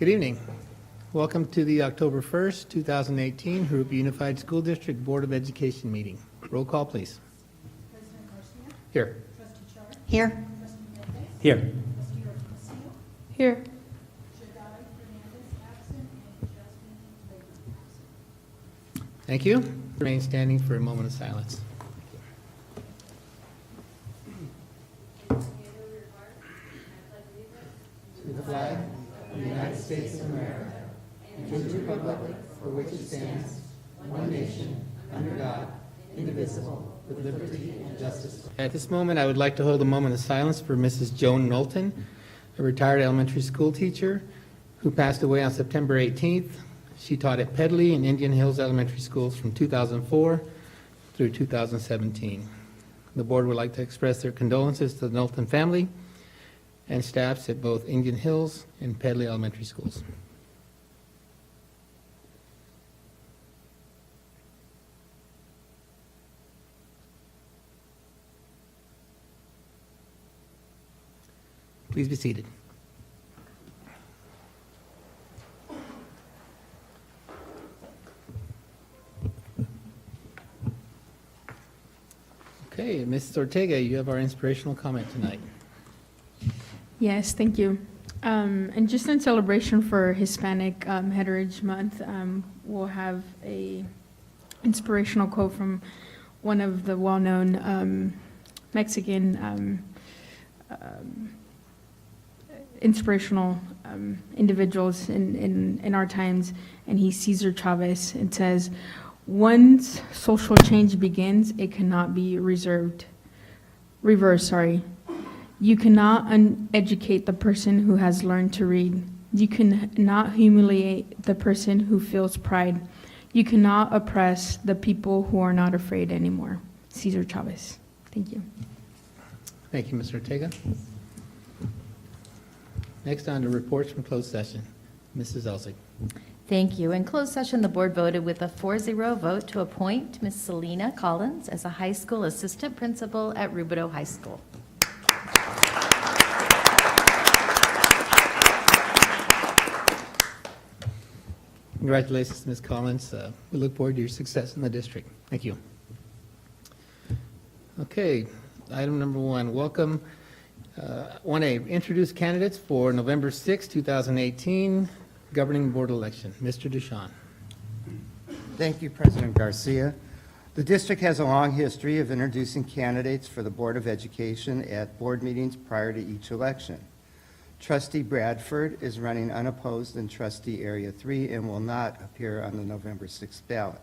Good evening. Welcome to the October 1st, 2018 Jurupa Unified School District Board of Education meeting. Roll call, please. President Garcia. Here. Trustee Char. Here. Trustee Mendez. Here. Trustee Castillo. Here. Shaddai Fernandez absent and Jasmine Baker absent. Thank you. Remain standing for a moment of silence. To the flag of the United States of America and to the republic for which it stands, one nation, under God, indivisible, with liberty and justice. At this moment, I would like to hold a moment of silence for Mrs. Joan Knowlton, a retired elementary school teacher who passed away on September 18th. She taught at Pedley and Indian Hills Elementary Schools from 2004 through 2017. The board would like to express their condolences to the Knowlton family and staffs at both Indian Hills and Pedley Elementary Schools. Please be seated. Okay, Mrs. Ortega, you have our inspirational comment tonight. Yes, thank you. And just in celebration for Hispanic Heritage Month, we'll have a inspirational quote from one of the well-known Mexican inspirational individuals in our times, and he's Cesar Chavez. It says, "Once social change begins, it cannot be reversed. You cannot uneducate the person who has learned to read. You cannot humiliate the person who feels pride. You cannot oppress the people who are not afraid anymore." Cesar Chavez. Thank you. Thank you, Mr. Ortega. Next on to reports from closed session. Mrs. Elsig. Thank you. In closed session, the board voted with a 4-0 vote to appoint Ms. Selena Collins as a high school assistant principal at Rubidoux High School. Congratulations, Ms. Collins. We look forward to your success in the district. Thank you. Okay, item number 1, welcome. Want to introduce candidates for November 6, 2018 Governing Board election. Mr. Duchamp. Thank you, President Garcia. The district has a long history of introducing candidates for the Board of Education at board meetings prior to each election. Trustee Bradford is running unopposed in Trustee Area 3 and will not appear on the November 6th ballot.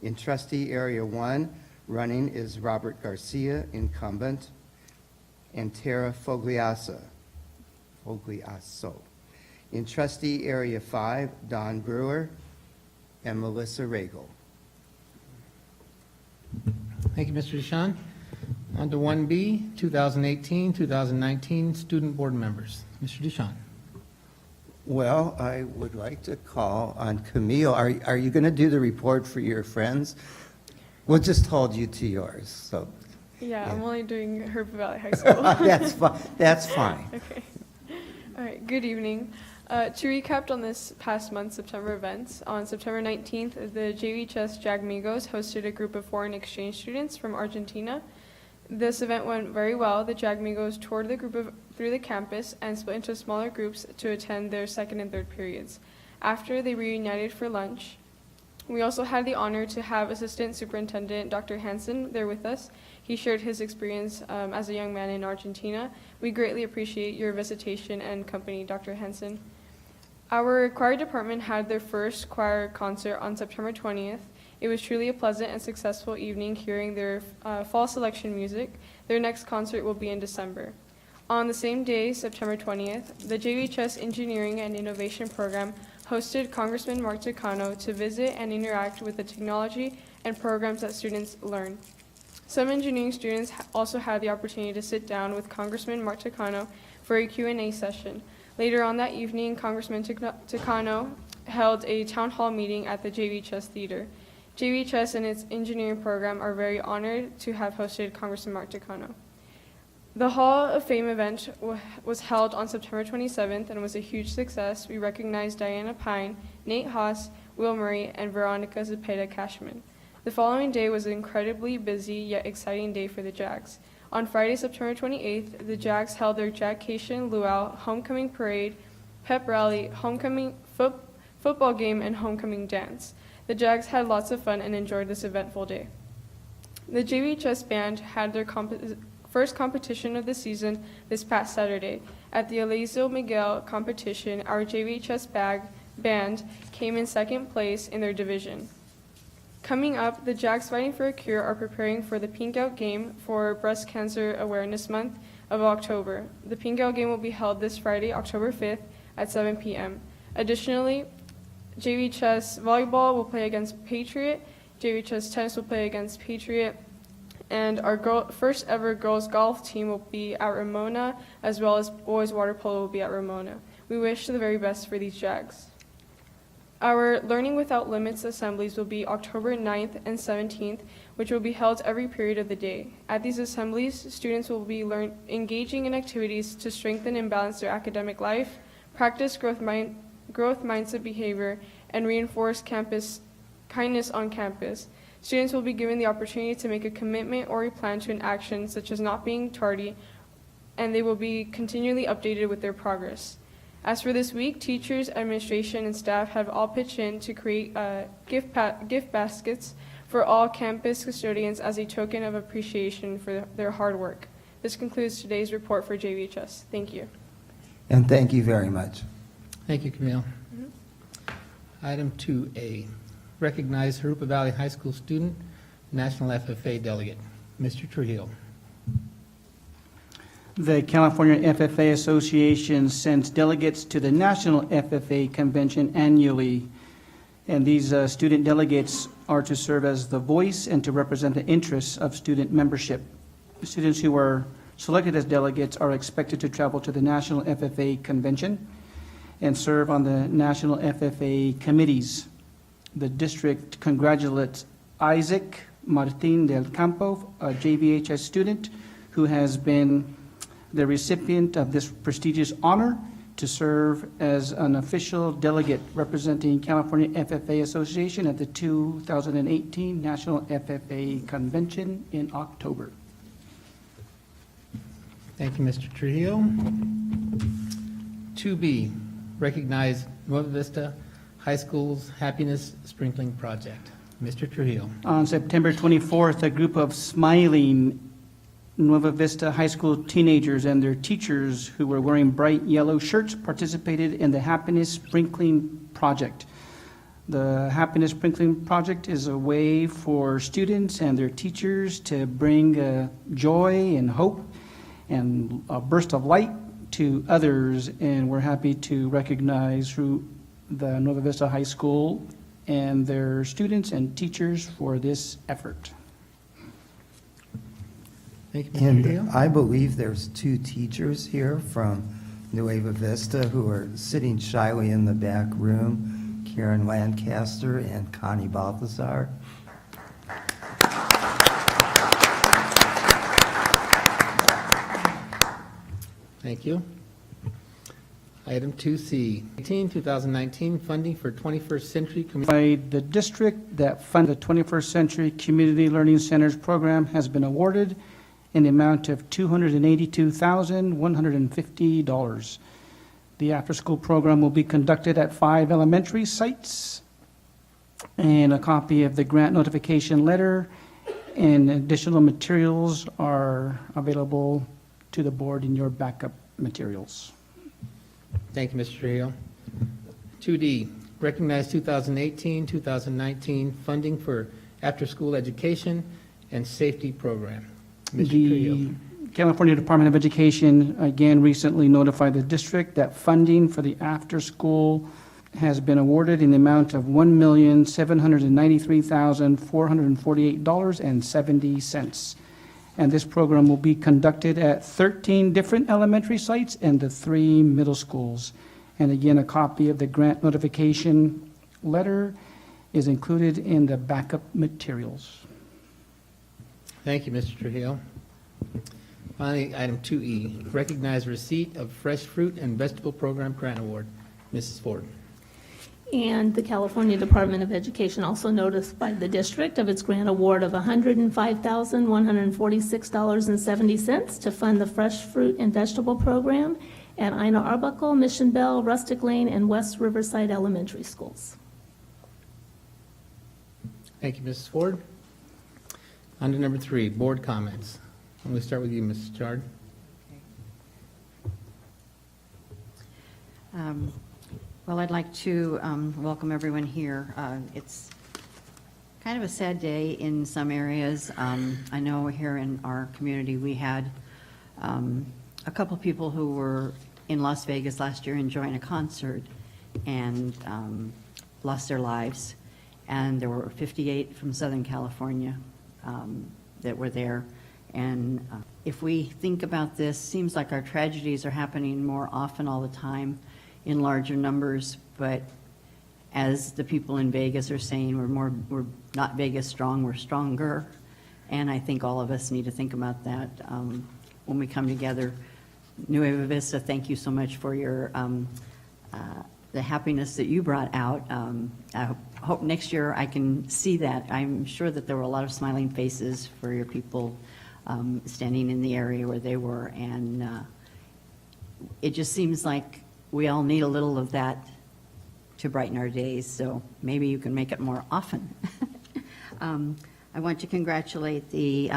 In Trustee Area 1, running is Robert Garcia, incumbent, and Tara Fogliasso. In Trustee Area 5, Don Brewer and Melissa Regal. Thank you, Mr. Duchamp. On to 1B, 2018-2019 Student Board Members. Mr. Duchamp. Well, I would like to call on Camille. Are you going to do the report for your friends? We'll just hold you to yours. So. Yeah, Yeah. I'm only doing Jurupa Valley High School. That's fine. That's fine. Okay. All right, good evening. To recap on this past month's September events, on September 19th, the JVHS Jagmigos hosted a group of foreign exchange students from Argentina. This event went very well. The Jagmigos toured the group through the campus and split into smaller groups to attend their second and third periods. After, they reunited for lunch. We also had the honor to have Assistant Superintendent Dr. Hansen there with us. He shared his experience as a young man in Argentina. We greatly appreciate your visitation and company, Dr. Hansen. Our choir department had their first choir concert on September 20th. It was truly a pleasant and successful evening hearing their fall selection music. Their next concert will be in December. On the same day, September 20th, the JVHS Engineering and Innovation Program hosted Congressman Mark Takano to visit and interact with the technology and programs that students learn. Some engineering students also had the opportunity to sit down with Congressman Mark Takano for a Q&A session. Later on that evening, Congressman Takano held a town hall meeting at the JVHS Theater. JVHS and its engineering program are very honored to have hosted Congressman Mark Takano. The Hall of Fame event was held on September 27th and was a huge success. We recognized Diana Pine, Nate Haas, Will Murray, and Veronica Zepeda-Cashman. The following day was an incredibly busy yet exciting day for the Jags. On Friday, September 28th, the Jags held their Jagcation Luau homecoming parade, pep rally, homecoming football game, and homecoming dance. The Jags had lots of fun and enjoyed this eventful day. The JVHS band had their first competition of the season this past Saturday. At the Alezo Miguel competition, our JVHS band came in second place in their division. Coming up, the Jags Fighting for a Cure are preparing for the Pink Out Game for Breast Cancer Awareness Month of October. The Pink Out Game will be held this Friday, October 5th at 7 p.m. Additionally, JVHS Volleyball will play against Patriot, JVHS Tennis will play against Patriot, and our first ever girls golf team will be at Ramona, as well as boys water polo will be at Ramona. We wish the very best for these Jags. Our Learning Without Limits assemblies will be October 9th and 17th, which will be held every period of the day. At these assemblies, students will be engaging in activities to strengthen and balance their academic life, practice growth mindset behavior, and reinforce kindness on campus. Students will be given the opportunity to make a commitment or a plan to an action, such as not being tardy, and they will be continually updated with their progress. As for this week, teachers, administration, and staff have all pitched in to create gift baskets for all campus custodians as a token of appreciation for their hard work. This concludes today's report for JVHS. Thank you. And thank you very much. Thank you, Camille. Item 2A, recognize Jurupa Valley High School student, National FFA delegate. Mr. Trujillo. The California FFA Association sends delegates to the National FFA Convention annually, and these student delegates are to serve as the voice and to represent the interests of student membership. Students who are selected as delegates are expected to travel to the National FFA Convention and serve on the National FFA committees. The district congratulates Isaac Martin del Campo, a JVHS student who has been the recipient of this prestigious honor to serve as an official delegate representing California FFA Association at the 2018 National FFA Convention in October. Thank you, Mr. Trujillo. 2B, recognize Nueva Vista High School's Happiness Sprinkling Project. Mr. Trujillo. On September 24th, a group of smiling Nueva Vista High School teenagers and their teachers who were wearing bright yellow shirts participated in the Happiness Sprinkling Project. The Happiness Sprinkling Project is a way for students and their teachers to bring joy and hope and a burst of light to others, and we're happy to recognize the Nueva Vista High School and their students and teachers for this effort. Thank you, Mr. Trujillo. And I believe there's two teachers here from Nueva Vista who are sitting shyly in the back room, Karen Lancaster and Connie Balthazar. Thank you. Item 2C, 2019 funding for 21st Century Community. By the district that fund the 21st Century Community Learning Centers program has been awarded in the amount of $282,150. The after-school program will be conducted at 5 elementary sites, and a copy of the grant notification letter and additional materials are available to the board in your backup materials. Thank you, Mr. Trujillo. 2D, recognize 2018-2019 funding for after-school education and safety program. Mr. Trujillo. The California Department of Education again recently notified the district that funding for the after-school has been awarded in the amount of $1,793,448.70. And this program will be conducted at 13 different elementary sites and the 3 middle schools. And again, a copy of the grant notification letter is included in the backup materials. Thank you, Mr. Trujillo. Finally, item 2E, recognize receipt of Fresh Fruit and Vegetable Program Grant Award. Mrs. Ford. And the California Department of Education also notified the district of its grant award of $105,146.70 to fund the Fresh Fruit and Vegetable Program at Ina Arbuckle, Mission Bell, Rustic Lane, and West Riverside Elementary Schools. Thank you, Mrs. Ford. On to number 3, board comments. I'm going to start with you, Mrs. Chard. Well, I'd like to welcome everyone here. It's kind of a sad day in some areas. I know here in our community we had a couple people who were in Las Vegas last year enjoying a concert and lost their lives. And there were 58 from Southern California that were there. And if we think about this, seems like our tragedies are happening more often all the time in larger numbers, but as the people in Vegas are saying, we're not Vegas strong, we're stronger. And I think all of us need to think about that when we come together. Nueva Vista, thank you so much for your the happiness that you brought out. I hope next year I can see that. I'm sure that there were a lot of smiling faces for your people standing in the area where they were, and it just seems like we all need a little of that to brighten our days, so maybe you can make it more often. I want to congratulate the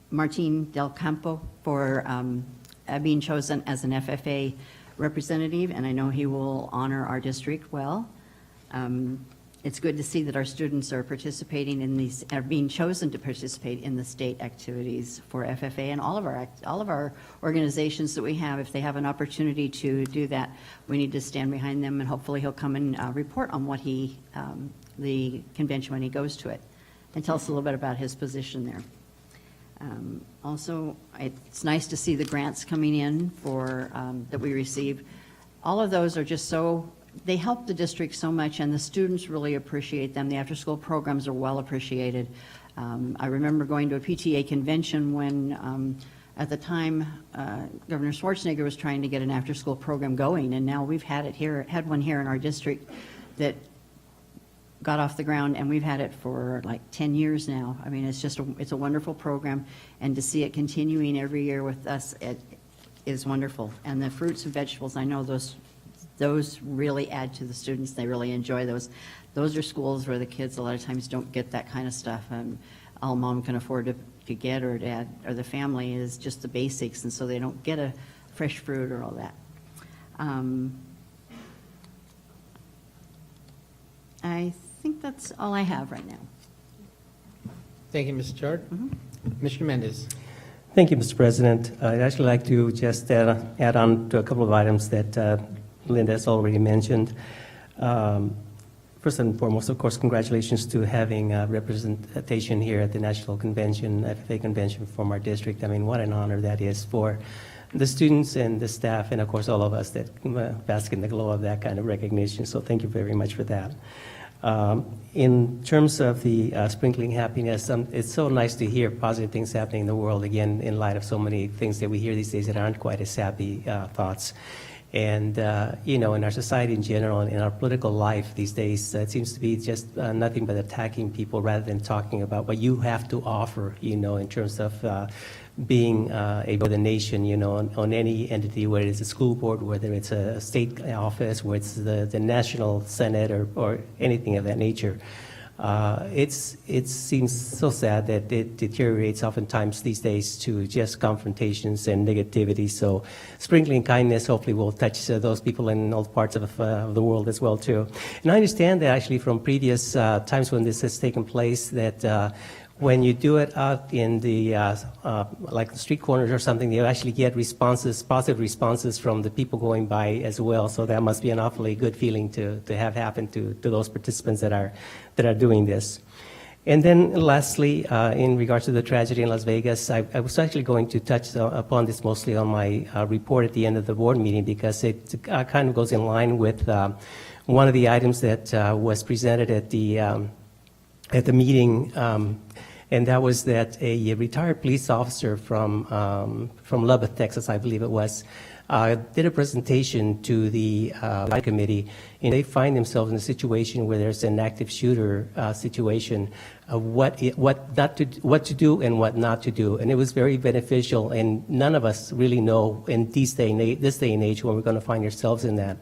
Martin Del Campo for being chosen as an FFA representative, and I know he will honor our district well. It's good to see that our students are participating in these, are being chosen to participate in the state activities for FFA, and all of our organizations that we have. If they have an opportunity to do that, we need to stand behind them, and hopefully he'll come and report on what the convention when he goes to it, and tell us a little bit about his position there. Also, it's nice to see the grants coming in for that we receive. All of those are just so, they help the district so much, and the students really appreciate them. The after-school programs are well appreciated. I remember going to a PTA convention when, at the time, Governor Schwarzenegger was trying to get an after-school program going, and now we've had one here in our district that got off the ground, and we've had it for like 10 years now. I mean, it's a wonderful program, and to see it continuing every year with us, it is wonderful. And the fruits and vegetables, I know those really add to the students. They really enjoy those. Those are schools where the kids a lot of times don't get that kind of stuff. All mom can afford to get, or dad or the family, is just the basics, and so they don't get a fresh fruit or all that. I think that's all I have right now. Thank you, Mrs. Chard. Mr. Mendez. Thank you, Mr. President. I'd actually like to just add on to a couple of items that Linda has already mentioned. First and foremost, of course, congratulations to having representation here at the National Convention, FFA Convention from our district. I mean, what an honor that is for the students and the staff, and of course all of us that bask in the glow of that kind of recognition. So thank you very much for that. In terms of the sprinkling happiness, it's so nice to hear positive things happening in the world, again, in light of so many things that we hear these days that aren't quite as happy thoughts. And, in our society in general, and in our political life these days, it seems to be just nothing but attacking people rather than talking about what you have to offer, in terms of being able the nation, on any entity, whether it's a school board, whether it's a state office, whether it's the national senate or anything of that nature. It seems so sad that it deteriorates oftentimes these days to just confrontations and negativity. So sprinkling kindness hopefully will touch those people in all parts of the world as well too. And I understand that actually from previous times when this has taken place that when you do it out in the like the street corners or something, you actually get positive responses from the people going by as well. So that must be an awfully good feeling to have happen to those participants that are doing this. And then lastly, in regards to the tragedy in Las Vegas, I was actually going to touch upon this mostly on my report at the end of the board meeting, because it kind of goes in line with one of the items that was presented at the meeting. And that was that a retired police officer from Lubbock, Texas, I believe it was, did a presentation to the committee, and they find themselves in a situation where there's an active shooter situation, what to do and what not to do. And it was very beneficial, and none of us really know in this day and age when we're going to find ourselves in that.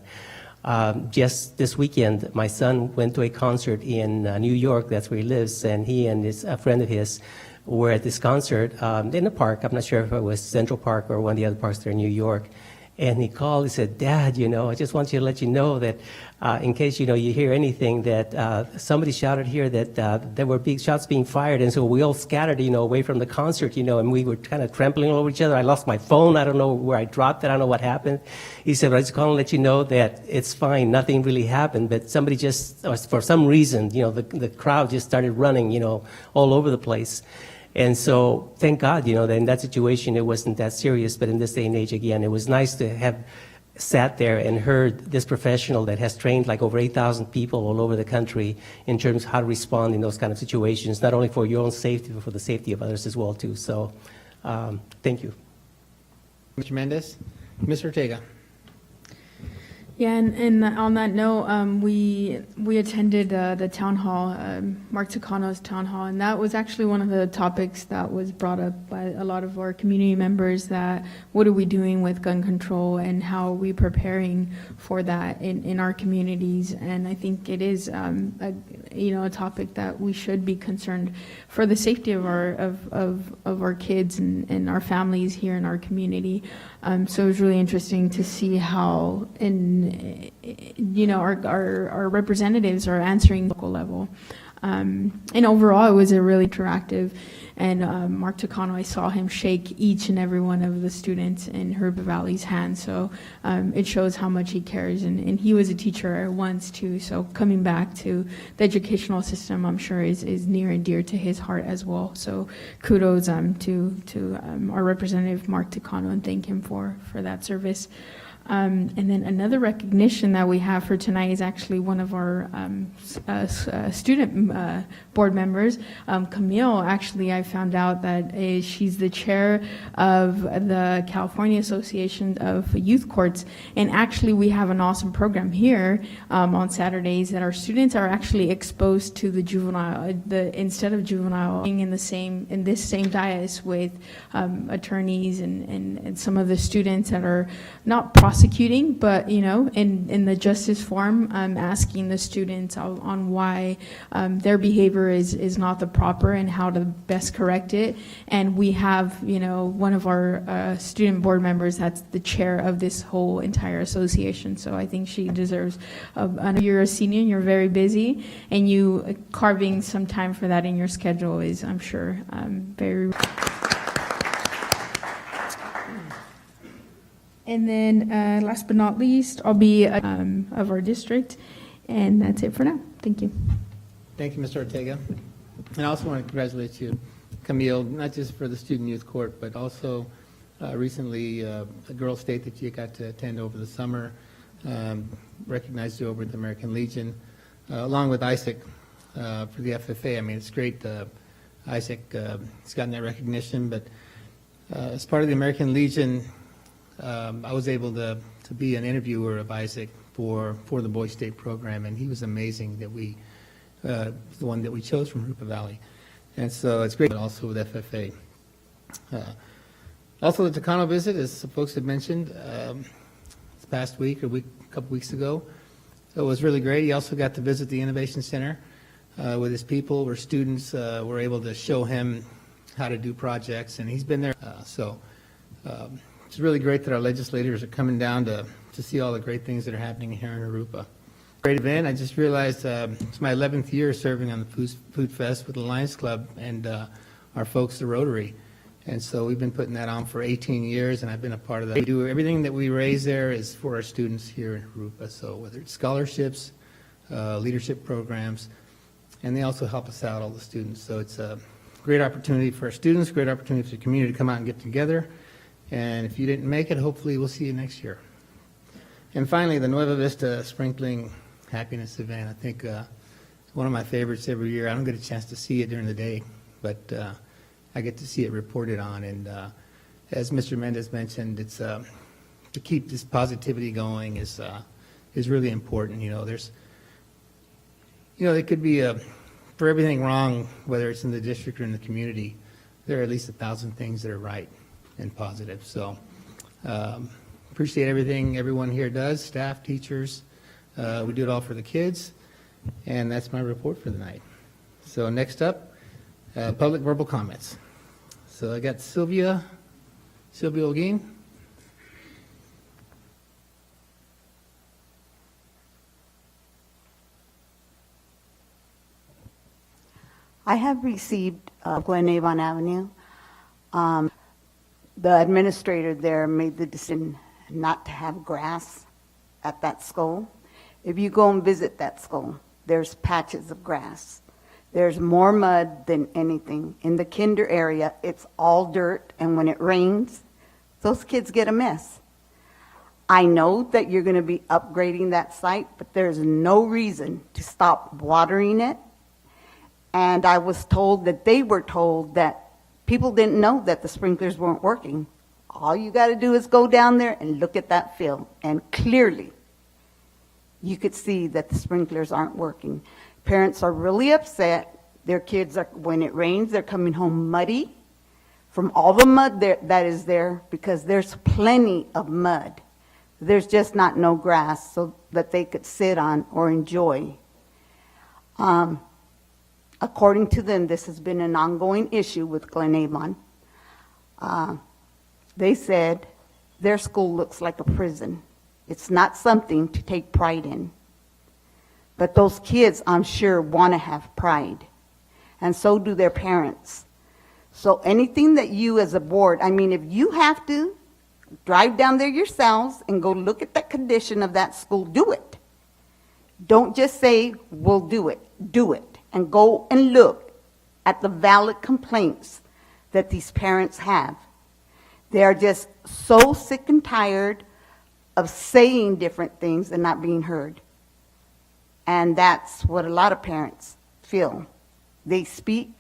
Just this weekend, my son went to a concert in New York. That's where he lives, and he and a friend of his were at this concert in a park. I'm not sure if it was Central Park or one of the other parks there in New York. And he called, he said, "Dad, I just want you to let you know that in case, you hear anything, that somebody shouted here that there were big shots being fired." And so we all scattered, away from the concert, and we were kind of trampling all over each other. I lost my phone. I don't know where I dropped it. I don't know what happened. He said, "I just called to let you know that it's fine. Nothing really happened. But somebody just, or for some reason, the crowd just started running, all over the place." And so, thank God, that in that situation, it wasn't that serious. But in this day and age, again, it was nice to have sat there and heard this professional that has trained like over 8,000 people all over the country in terms of how to respond in those kind of situations, not only for your own safety, but for the safety of others as well, too. So, thank you. Mr. Mendez. Ms. Ortega. Yeah, and on that note, we attended the town hall, Mark Takano's town hall, and that was actually one of the topics that was brought up by a lot of our community members, that what are we doing with gun control and how are we preparing for that in our communities. And I think it is a topic that we should be concerned for the safety of our kids and our families here in our community. So it was really interesting to see how our representatives are answering local level. And overall, it was a really interactive. And Mark Takano, I saw him shake each and every one of the students in Jurupa Valley's hands. So it shows how much he cares. And he was a teacher once too. So coming back to the educational system, I'm sure is near and dear to his heart as well. So kudos to our representative Mark Takano, and thank him for that service. And then another recognition that we have for tonight is actually one of our student board members, Camille. Actually, I found out that she's the chair of the California Association of Youth Courts. And actually, we have an awesome program here on Saturdays that our students are actually exposed to the juvenile, instead of juvenile, being in this same dais with attorneys and some of the students that are not prosecuting, but in the justice forum, asking the students on why their behavior is not the proper and how to best correct it. And we have one of our student board members that's the chair of this whole entire association. So I think she deserves. I know you're a senior and you're very busy, and you carving some time for that in your schedule is, I'm sure, very. And then last but not least, I'll be of our district, and that's it for now. Thank you. Thank you, Mr. Ortega. And I also want to congratulate you, Camille, not just for the Student Youth Court, but also recently a girls' state that you got to attend over the summer, recognized you over at the American Legion, along with Isaac for the FFA. I mean, it's great. Isaac has gotten that recognition, but as part of the American Legion, I was able to be an interviewer of Isaac for the Boys State program, and he was amazing that the one that we chose from Jurupa Valley. And so it's great, but also with FFA. Also, the Takano visit, as some folks had mentioned, this past week, a couple weeks ago. So it was really great. He also got to visit the Innovation Center with his people, where students were able to show him how to do projects, and he's been there. It's really great that our legislators are coming down to see all the great things that are happening here in Jurupa. Great event. I just realized it's my 11th year serving on the Food Fest with the Lions Club and our folks, the Rotary. And so we've been putting that on for 18 years, and I've been a part of that. We do everything that we raise there is for our students here in Jurupa. So whether it's scholarships, leadership programs, and they also help us out, all the students. So it's a great opportunity for our students, great opportunity for the community to come out and get together. And if you didn't make it, hopefully we'll see you next year. And finally, the Nueva Vista Sprinkling Happiness event. I think one of my favorites every year. I don't get a chance to see it during the day, but I get to see it reported on. And as Mr. Mendez mentioned, it's to keep this positivity going is really important. There could be for everything wrong, whether it's in the district or in the community, there are at least 1,000 things that are right and positive. So appreciate everything everyone here does, staff, teachers. We do it all for the kids, and that's my report for the night. So next up, public verbal comments. So I got Sylvia Olguin. I have received Glen Avon Avenue. The administrator there made the decision not to have grass at that school. If you go and visit that school, there's patches of grass. There's more mud than anything. In the kinder area, it's all dirt, and when it rains, those kids get a mess. I know that you're going to be upgrading that site, but there's no reason to stop watering it. And I was told that they were told that people didn't know that the sprinklers weren't working. All you got to do is go down there and look at that field, and clearly you could see that the sprinklers aren't working. Parents are really upset. Their kids are, when it rains, they're coming home muddy from all the mud that is there, because there's plenty of mud. There's just not no grass so that they could sit on or enjoy. According to them, this has been an ongoing issue with Glen Avon. They said their school looks like a prison. It's not something to take pride in. But those kids, I'm sure, want to have pride. And so do their parents. So anything that you as a board, if you have to, drive down there yourselves and go look at the condition of that school, do it. Don't just say, we'll do it. Do it. And go and look at the valid complaints that these parents have. They are just so sick and tired of saying different things and not being heard. And that's what a lot of parents feel. They speak,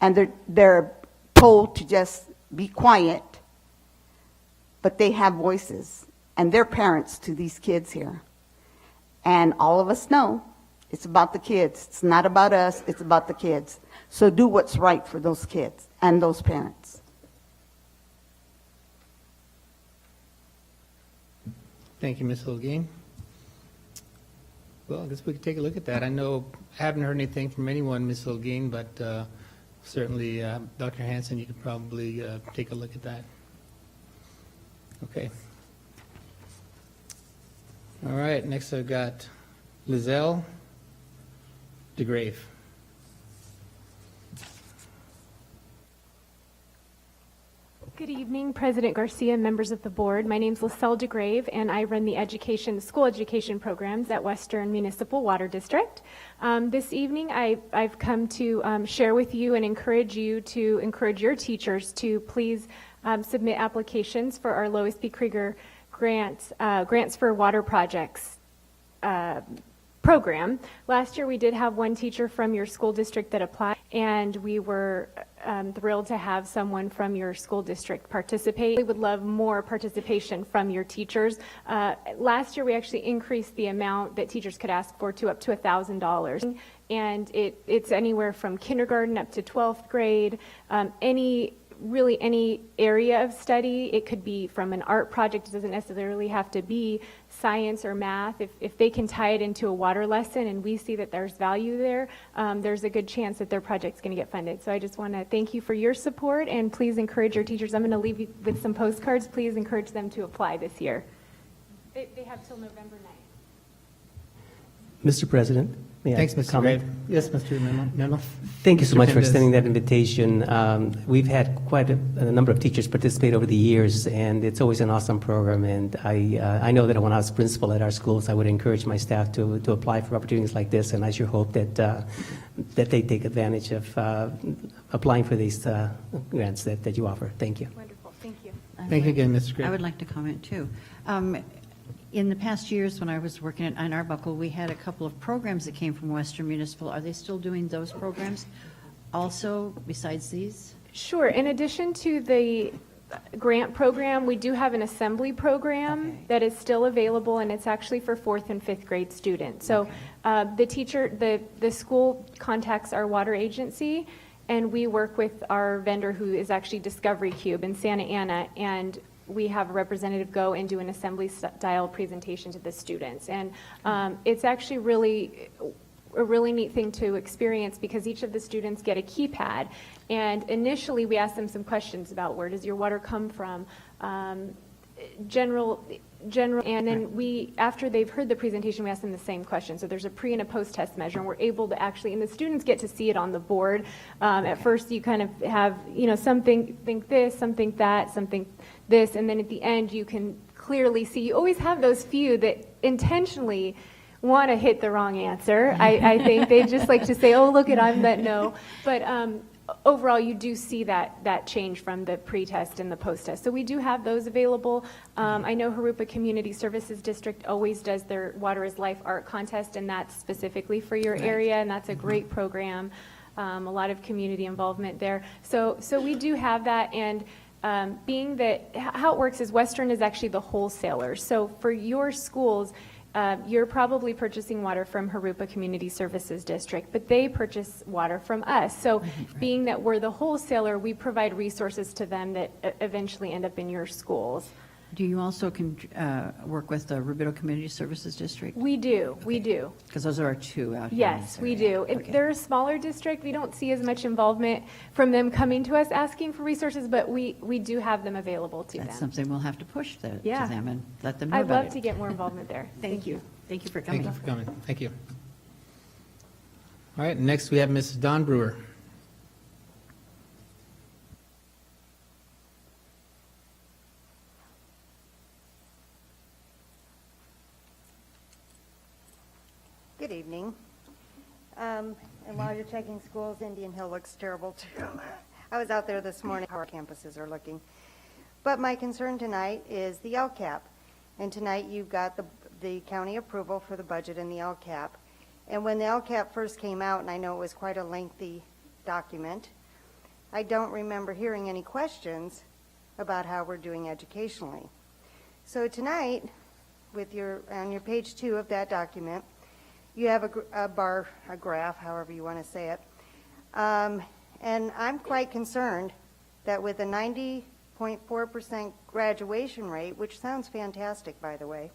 and they're told to just be quiet, but they have voices, and they're parents to these kids here. And all of us know it's about the kids. It's not about us. It's about the kids. So do what's right for those kids and those parents. Thank you, Ms. Holguin. Well, I guess we could take a look at that. I haven't heard anything from anyone, Ms. Holguin, but certainly, Dr. Hanson, you could probably take a look at that. Okay. All right, next I've got Lizelle DeGrave. Good evening, President Garcia, members of the board. My name is Lacelle DeGrave, and I run the school education programs at Western Municipal Water District. This evening, I've come to share with you and encourage your teachers to please submit applications for our Lois B. Krieger grants for water projects program. Last year, we did have one teacher from your school district that applied, and we were thrilled to have someone from your school district participate. We would love more participation from your teachers. Last year, we actually increased the amount that teachers could ask for to up to $1,000, and it's anywhere from kindergarten up to 12th grade, really any area of study. It could be from an art project. It doesn't necessarily have to be science or math. If they can tie it into a water lesson and we see that there's value there, there's a good chance that their project's going to get funded. So I just want to thank you for your support, and please encourage your teachers. I'm going to leave you with some postcards. Please encourage them to apply this year. They have till November 9th. Mr. President, may Thanks, I Mr. comment? Gray. Yes, Mr. Memo. Thank you so Mr. much for Mendez. extending that invitation. We've had quite a number of teachers participate over the years, and it's always an awesome program. And I know that when I was principal at our schools, I would encourage my staff to apply for opportunities like this, and I sure hope that they take advantage of applying for these grants that you offer. Thank you. Wonderful. Thank you. Thank you again, Mr. Gray. I would like to comment too. In the past years, when I was working at Ann Arbuckle, we had a couple of programs that came from Western Municipal. Are they still doing those programs? also besides these? Sure. In addition to the grant program, we do have an assembly program Okay. that is still available, and it's actually for 4th and 5th grade students. So the school contacts our water agency, and we work with our vendor, who is actually Discovery Cube in Santa Ana, and we have a representative go and do an assembly style presentation to the students. And it's actually a really neat thing to experience, because each of the students get a keypad, and initially we ask them some questions about where does your water come from, general, and then after they've heard the presentation, we ask them the same question. So there's a pre and a post test measure, and we're able to actually, and the students get to see it on the board. At first you kind of have, something think this, something that, something this, and then at the end you can clearly see. You always have those few that intentionally want to hit the wrong answer. I think they just like to say, oh, look at, I'm that no. But overall, you do see that change from the pre-test and the post-test. So we do have those available. I know Jurupa Community Services District always does their Water is Life art contest, and that's specifically for your area, and that's a great program. A lot of community involvement there. So we do have that, and being that, how it works is Western is actually the wholesaler. So for your schools, you're probably purchasing water from Jurupa Community Services District, but they purchase water from us. So being that we're the wholesaler, we provide resources to them that eventually end up in your schools. Do you also work with the Rubidoux Community Services District? We do, we do. Because those are our two out here. Yes, we do. Okay. They're a smaller district. We don't see as much involvement from them coming to us asking for resources, but we do have them available to That's them. something we'll have to push to Yeah. them and let them know I'd about love it. to get more involvement there. Thank you. Thank you for Thank coming. you for coming. Thank you. All right, next we have Mrs. Dawn Brewer. Good evening. And while you're checking schools, Indian Hill looks terrible too. I was out there this morning, how our campuses are looking. But my concern tonight is the LCAP. And tonight you've got the county approval for the budget and the LCAP. And when the LCAP first came out, and I know it was quite a lengthy document, I don't remember hearing any questions about how we're doing educationally. So tonight, on your page 2 of that document, you have a graph, however you want to say it. And I'm quite concerned that with a 90.4% graduation rate, which sounds fantastic, by the way,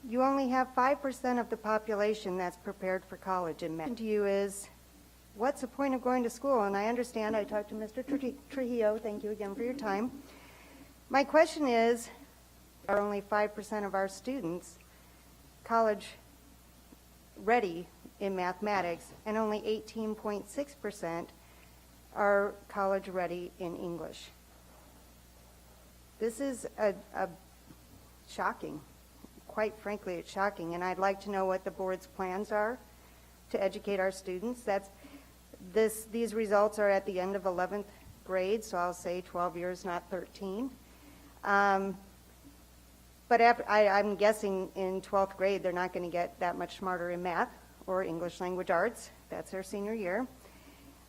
you only have 5% of the population that's prepared for college. And my question to you is, what's the point of going to school? And I understand, I talked to Mr. Trujillo, thank you again for your time. My question is, are only 5% of our students college ready in mathematics, and only 18.6% are college ready in English? This is a shocking. Quite frankly, it's shocking, and I'd like to know what the board's plans are to educate our students. These results are at the end of 11th grade, so I'll say 12 years, not 13. But I'm guessing in 12th grade, they're not going to get that much smarter in math or English language arts. That's their senior year.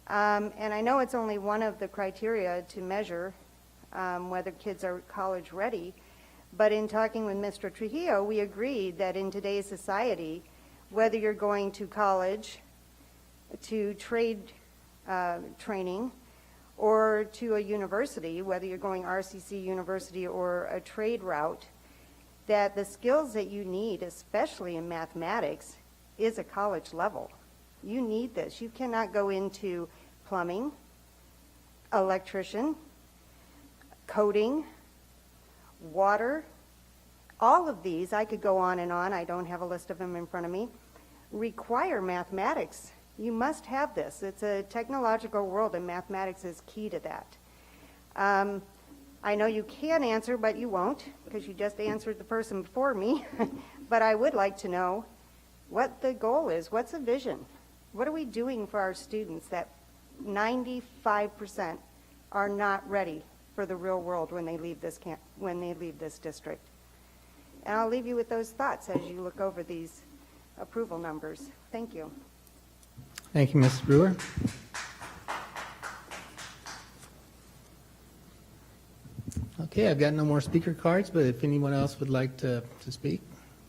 And I know it's only one of the criteria to measure whether kids are college ready. But in talking with Mr. Trujillo, we agreed that in today's society, whether you're going to college, to trade training, or to a university, whether you're going RCC university or a trade route, that the skills that you need, especially in mathematics, is a college level. You need this. You cannot go into plumbing, electrician, coding, water. All of these, I could go on and on, I don't have a list of them in front of me, require mathematics. You must have this. It's a technological world, and mathematics is key to that. I know you can answer, but you won't, because you just answered the person before me. But I would like to know what the goal is. What's the vision? What are we doing for our students that 95% are not ready for the real world when they leave this district? And I'll leave you with those thoughts as you look over these approval numbers. Thank you. Thank you, Mrs. Brewer. Okay, I've got no more speaker cards, but if anyone else would like to speak,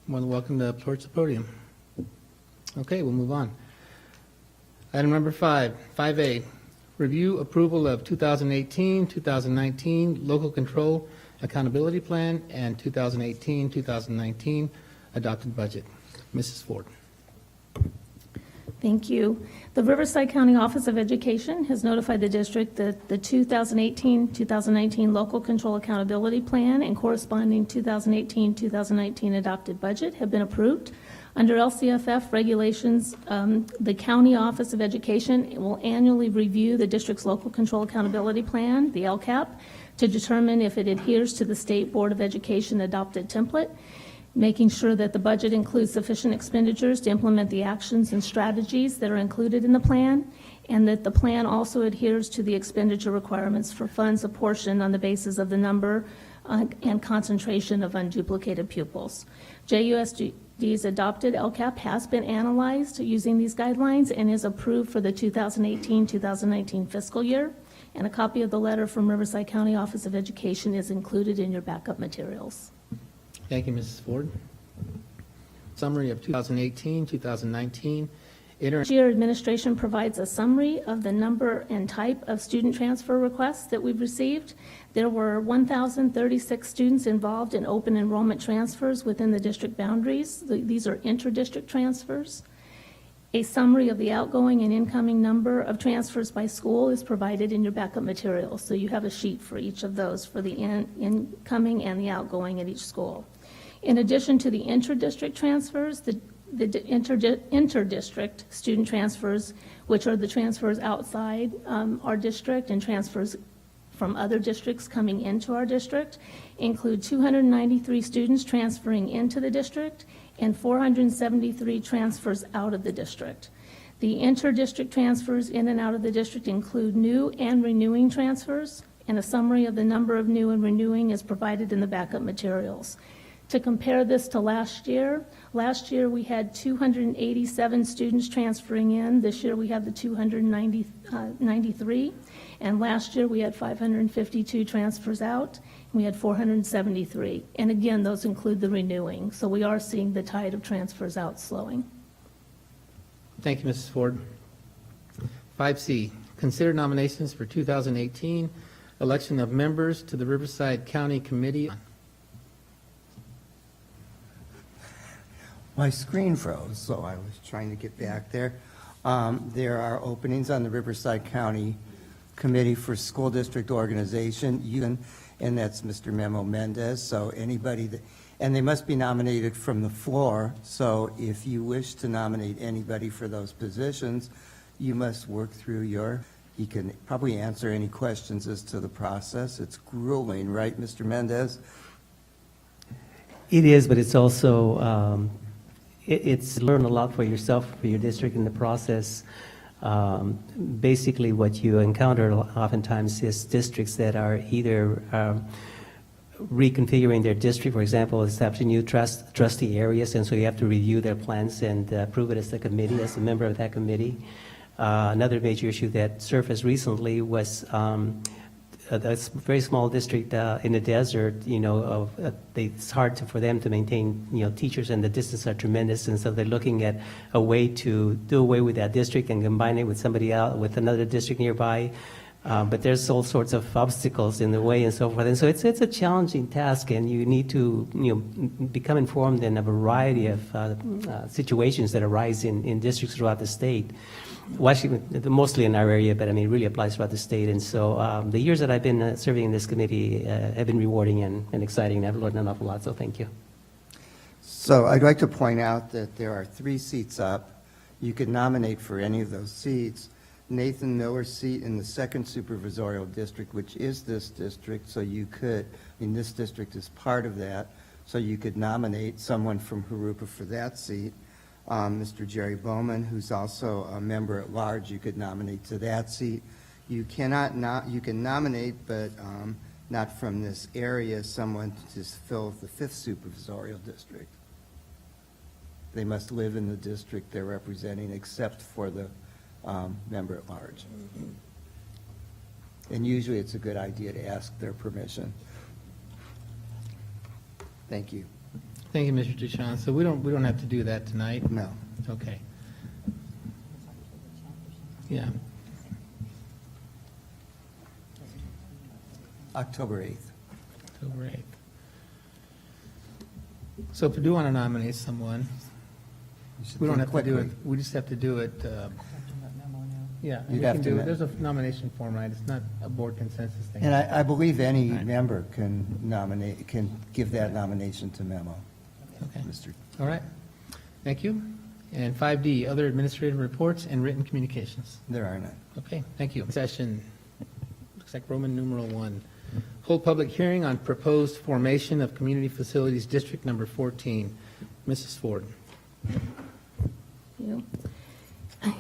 more than welcome to approach the podium. Okay, we'll move on. Item number 5A, review approval of 2018-2019 local control accountability plan and 2018-2019 adopted budget. Mrs. Ford. Thank you. The Riverside County Office of Education has notified the district that the 2018-2019 Local Control Accountability Plan and corresponding 2018-2019 adopted budget have been approved. Under LCFF regulations, the County Office of Education will annually review the district's Local Control Accountability Plan, the LCAP, to determine if it adheres to the State Board of Education adopted template, making sure that the budget includes sufficient expenditures to implement the actions and strategies that are included in the plan, and that the plan also adheres to the expenditure requirements for funds apportioned on the basis of the number and concentration of unduplicated pupils. JUSD's adopted LCAP has been analyzed using these guidelines and is approved for the 2018-2019 fiscal year, and a copy of the letter from Riverside County Office of Education is included in your backup materials. Thank you, Mrs. Ford. Summary of 2018-2019. This year, administration provides a summary of the number and type of student transfer requests that we've received. There were 1,036 students involved in open enrollment transfers within the district boundaries. These are inter-district transfers. A summary of the outgoing and incoming number of transfers by school is provided in your backup materials. So you have a sheet for each of those for the incoming and the outgoing at each school. In addition to the inter-district transfers, the inter-district student transfers, which are the transfers outside our district and transfers from other districts coming into our district, include 293 students transferring into the district and 473 transfers out of the district. The inter-district transfers in and out of the district include new and renewing transfers, and a summary of the number of new and renewing is provided in the backup materials. To compare this to last year we had 287 students transferring in. This year we have the 293, and last year we had 552 transfers out. We had 473, and again, those include the renewing. So we are seeing the tide of transfers out slowing. Thank you, Mrs. Ford. 5C, consider nominations for 2018 election of members to the Riverside County Committee. My screen froze, so I was trying to get back there. There are openings on the Riverside County Committee for School District Organization, and that's Mr. Memo Mendez. So anybody that, and they must be nominated from the floor. So if you wish to nominate anybody for those positions, you must work through he can probably answer any questions as to the process. It's grueling, right, Mr. Mendez? It is, but it's also, it's learn a lot for yourself, for your district in the process. Basically, what you encounter oftentimes is districts that are either reconfiguring their district, for example, establishing new trustee areas, and so you have to review their plans and approve it as a committee, as a member of that committee. Another major issue that surfaced recently was a very small district in the desert, it's hard for them to maintain, teachers, and the distances are tremendous, and so they're looking at a way to do away with that district and combine it with somebody else, with another district nearby. But there's all sorts of obstacles in the way and so forth, and so it's a challenging task, and you need to, become informed in a variety of situations that arise in districts throughout the state. Washington, mostly in our area, but I mean, it really applies throughout the state. And so the years that I've been serving in this committee have been rewarding and exciting, and I've learned an awful lot, so thank you. So I'd like to point out that there are 3 seats up. You could nominate for any of those seats. Nathan Miller's seat in the 2nd Supervisorial District, which is this district, so you could, this district is part of that, so you could nominate someone from Jurupa for that seat. Mr. Jerry Bowman, who's also a member at large, you could nominate to that seat. You cannot you can nominate, but not from this area, someone to fill the 5th Supervisorial District. They must live in the district they're representing, except for the member at large. And usually it's a good idea to ask their permission. Thank you. Thank you, Mr. Duchamp. So we don't have to do that tonight? No. Okay. Yeah. October 8th. October 8th. So if we do want to nominate someone, we don't have to do it, we just have to do it, yeah. You'd we have can to do ma- it. There's a nomination form, right? It's not a board consensus thing. And I believe any Right. member can nominate, can give that nomination to Memo. Okay. Mr. All right. Thank you. And 5D, other administrative reports and written communications. There are none. Okay, thank you. Session, looks like Roman numeral 1. Hold public hearing on proposed formation of Community Facilities District Number 14. Mrs. Ford. You.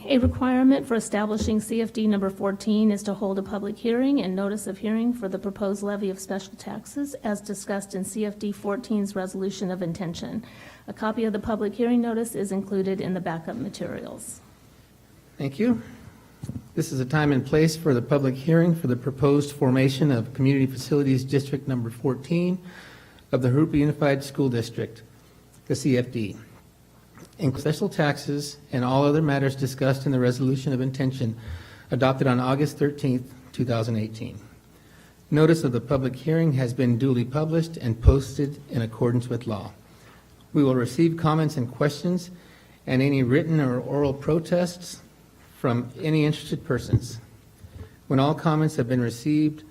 A requirement for establishing CFD number 14 is to hold a public hearing and notice of hearing for the proposed levy of special taxes as discussed in CFD 14's resolution of intention. A copy of the public hearing notice is included in the backup materials. Thank you. This is a time and place for the public hearing for the proposed formation of Community Facilities District Number 14 of the Jurupa Unified School District, the CFD. In special taxes and all other matters discussed in the resolution of intention adopted on August 13th, 2018. Notice of the public hearing has been duly published and posted in accordance with law. We will receive comments and questions and any written or oral protests from any interested persons. When all comments have been received,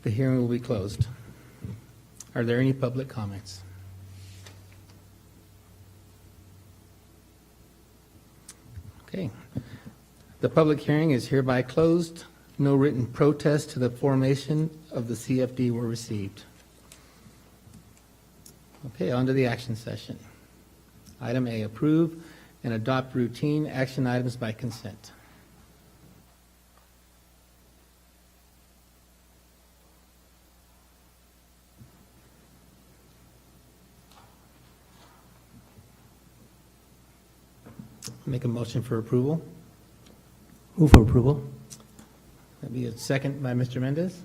the hearing will be closed. Are there any public comments? Okay. The public hearing is hereby closed. No written protest to the formation of the CFD were received. Okay, on to the action session. Item A, approve and adopt routine action items by consent. Make a motion for approval. Move for approval. That'd be a second by Mr. Mendez.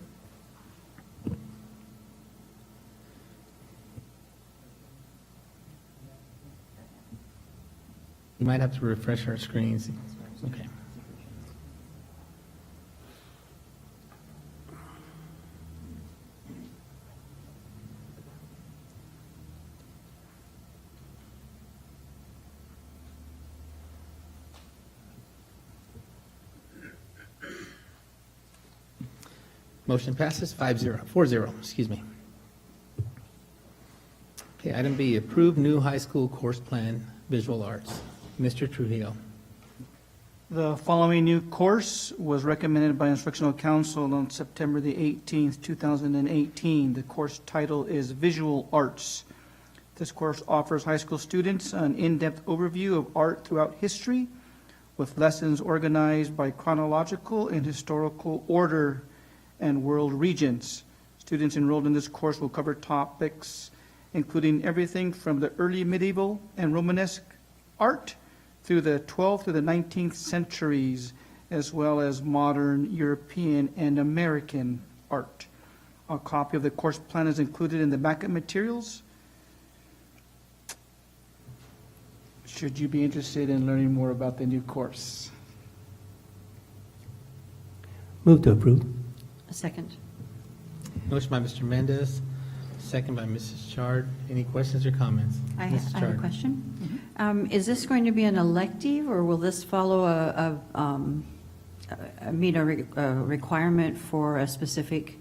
You might have to refresh our screens. Okay. Motion passes 4-0, excuse me. Okay, item B, approve new high school course plan, visual arts. Mr. Trujillo. The following new course was recommended by Instructional Council on September the 18th, 2018. The course title is Visual Arts. This course offers high school students an in-depth overview of art throughout history, with lessons organized by chronological and historical order and world regions. Students enrolled in this course will cover topics including everything from the early medieval and Romanesque art through the 12th to the 19th centuries, as well as modern European and American art. A copy of the course plan is included in the backup materials. Should you be interested in learning more about the new course? Move to approve. A second. Motion by Mr. Mendez, second by Mrs. Chard. Any questions or comments? I Mrs. have a Chard. question. Is this going to be an elective, or will this follow meet a requirement for a specific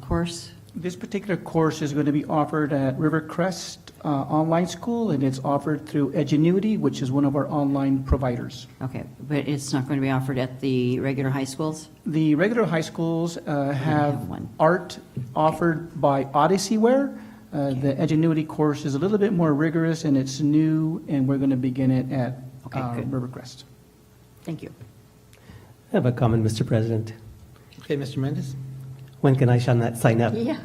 course? This particular course is going to be offered at Rivercrest Online School, and it's offered through Edgenuity, which is one of our online providers. Okay, but it's not going to be offered at the regular high schools? The regular high schools have have one. art offered by Odysseyware. The Edgenuity course is a little bit more rigorous, and it's new, and we're going to begin it at good. Rivercrest. Thank you. I have a comment, Mr. President. Okay, Mr. Mendez? When can I sign up? Yeah.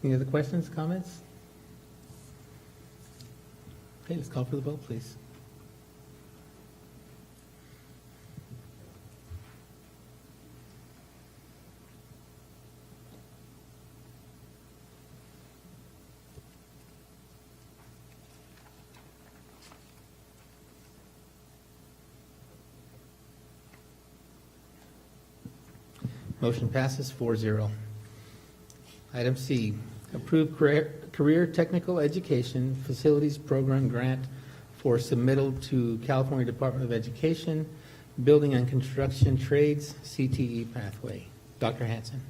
Any other questions, comments? Okay, let's call for the vote, please. Motion passes 4-0. Item C, approve career technical education facilities program grant for submittal to California Department of Education, Building and Construction Trades, CTE pathway. Dr. Hanson.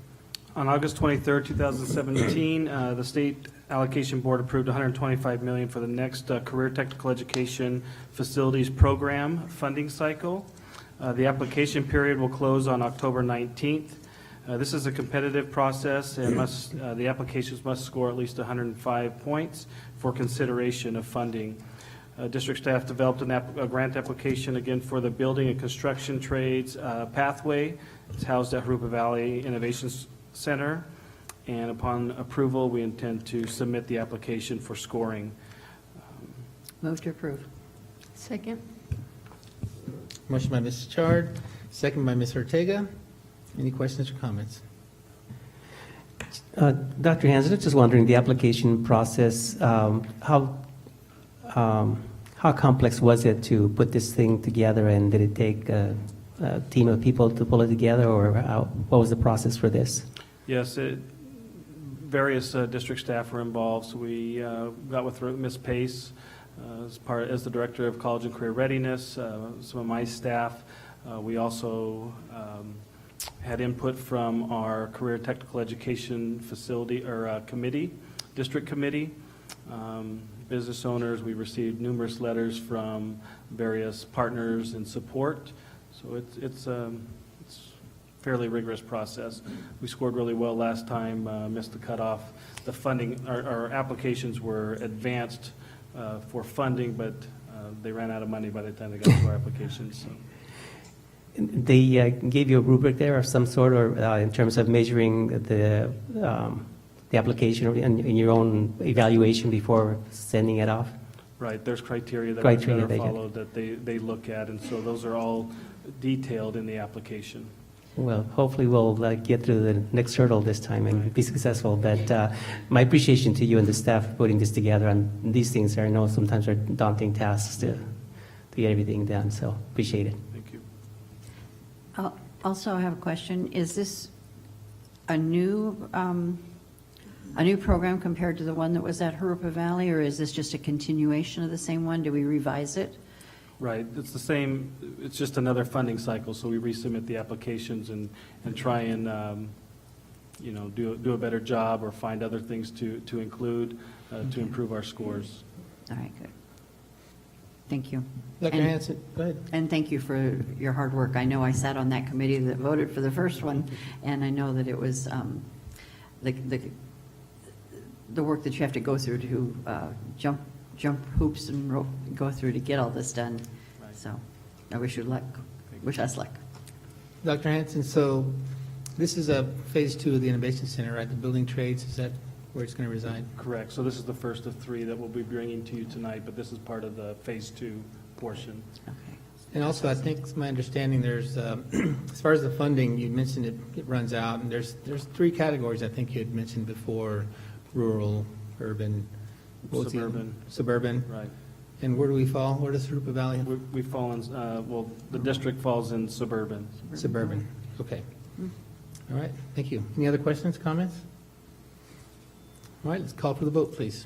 On August 23rd, 2017, the State Allocation Board approved $125 million for the next Career Technical Education Facilities Program funding cycle. The application period will close on October 19th. This is a competitive process, and the applications must score at least 105 points for consideration of funding. District staff developed a grant application again for the Building and Construction Trades pathway. It's housed at Jurupa Valley Innovation Center, and upon approval, we intend to submit the application for scoring. Move to approve. Second. Motion by Mrs. Chard, second by Ms. Ortega. Any questions or comments? Dr. Hansen, I'm just wondering, the application process, how complex was it to put this thing together, and did it take a team of people to pull it together, or what was the process for this? Yes, various district staff were involved. So we got with Ms. Pace as the Director of College and Career Readiness, some of my staff. We also had input from our Career Technical Education Facility or committee, district committee, business owners. We received numerous letters from various partners in support. So it's fairly rigorous process. We scored really well last time, missed the cutoff. The funding, our applications were advanced for funding, but they ran out of money by the time they got to our applications. So. They gave you a rubric there of some sort, or in terms of measuring the application and your own evaluation before sending it off? Right, there's criteria that Criteria are followed that they look at, and so those are all detailed in the application. Well, hopefully we'll get through the next hurdle this time and be successful. But my appreciation to you and the staff for putting this together. And these things, I know sometimes are daunting tasks to get everything done. So appreciate it. Thank you. Also, I have a question. Is this a new program compared to the one that was at Jurupa Valley, or is this just a continuation of the same one? Do we revise it? Right, it's the same, it's just another funding cycle, so we resubmit the applications and try and, do a better job or find other things to include to improve our scores. All right, good. Thank you. Dr. Hanson, go ahead. And thank you for your hard work. I know I sat on that committee that voted for the first one, and I know that it was the work that you have to go through to jump hoops and go through to get all this done. Right. So I wish you luck. Wish us luck. Dr. Hanson, so this is a phase 2 of the Innovation Center, right? The building trades, is that where it's going to reside? Correct, so this is the first of 3 that we'll be bringing to you tonight, but this is part of the phase 2 portion. Okay. And also, I think it's my understanding there's, as far as the funding, you mentioned it runs out, and there's 3 categories I think you had mentioned before: rural, urban, what was the other one? Suburban. Suburban. Right. And where do we fall? Where does Jurupa Valley? We fall in, the district falls in suburban. Suburban. Okay. All right, thank you. Any other questions, comments? All right, let's call for the vote, please.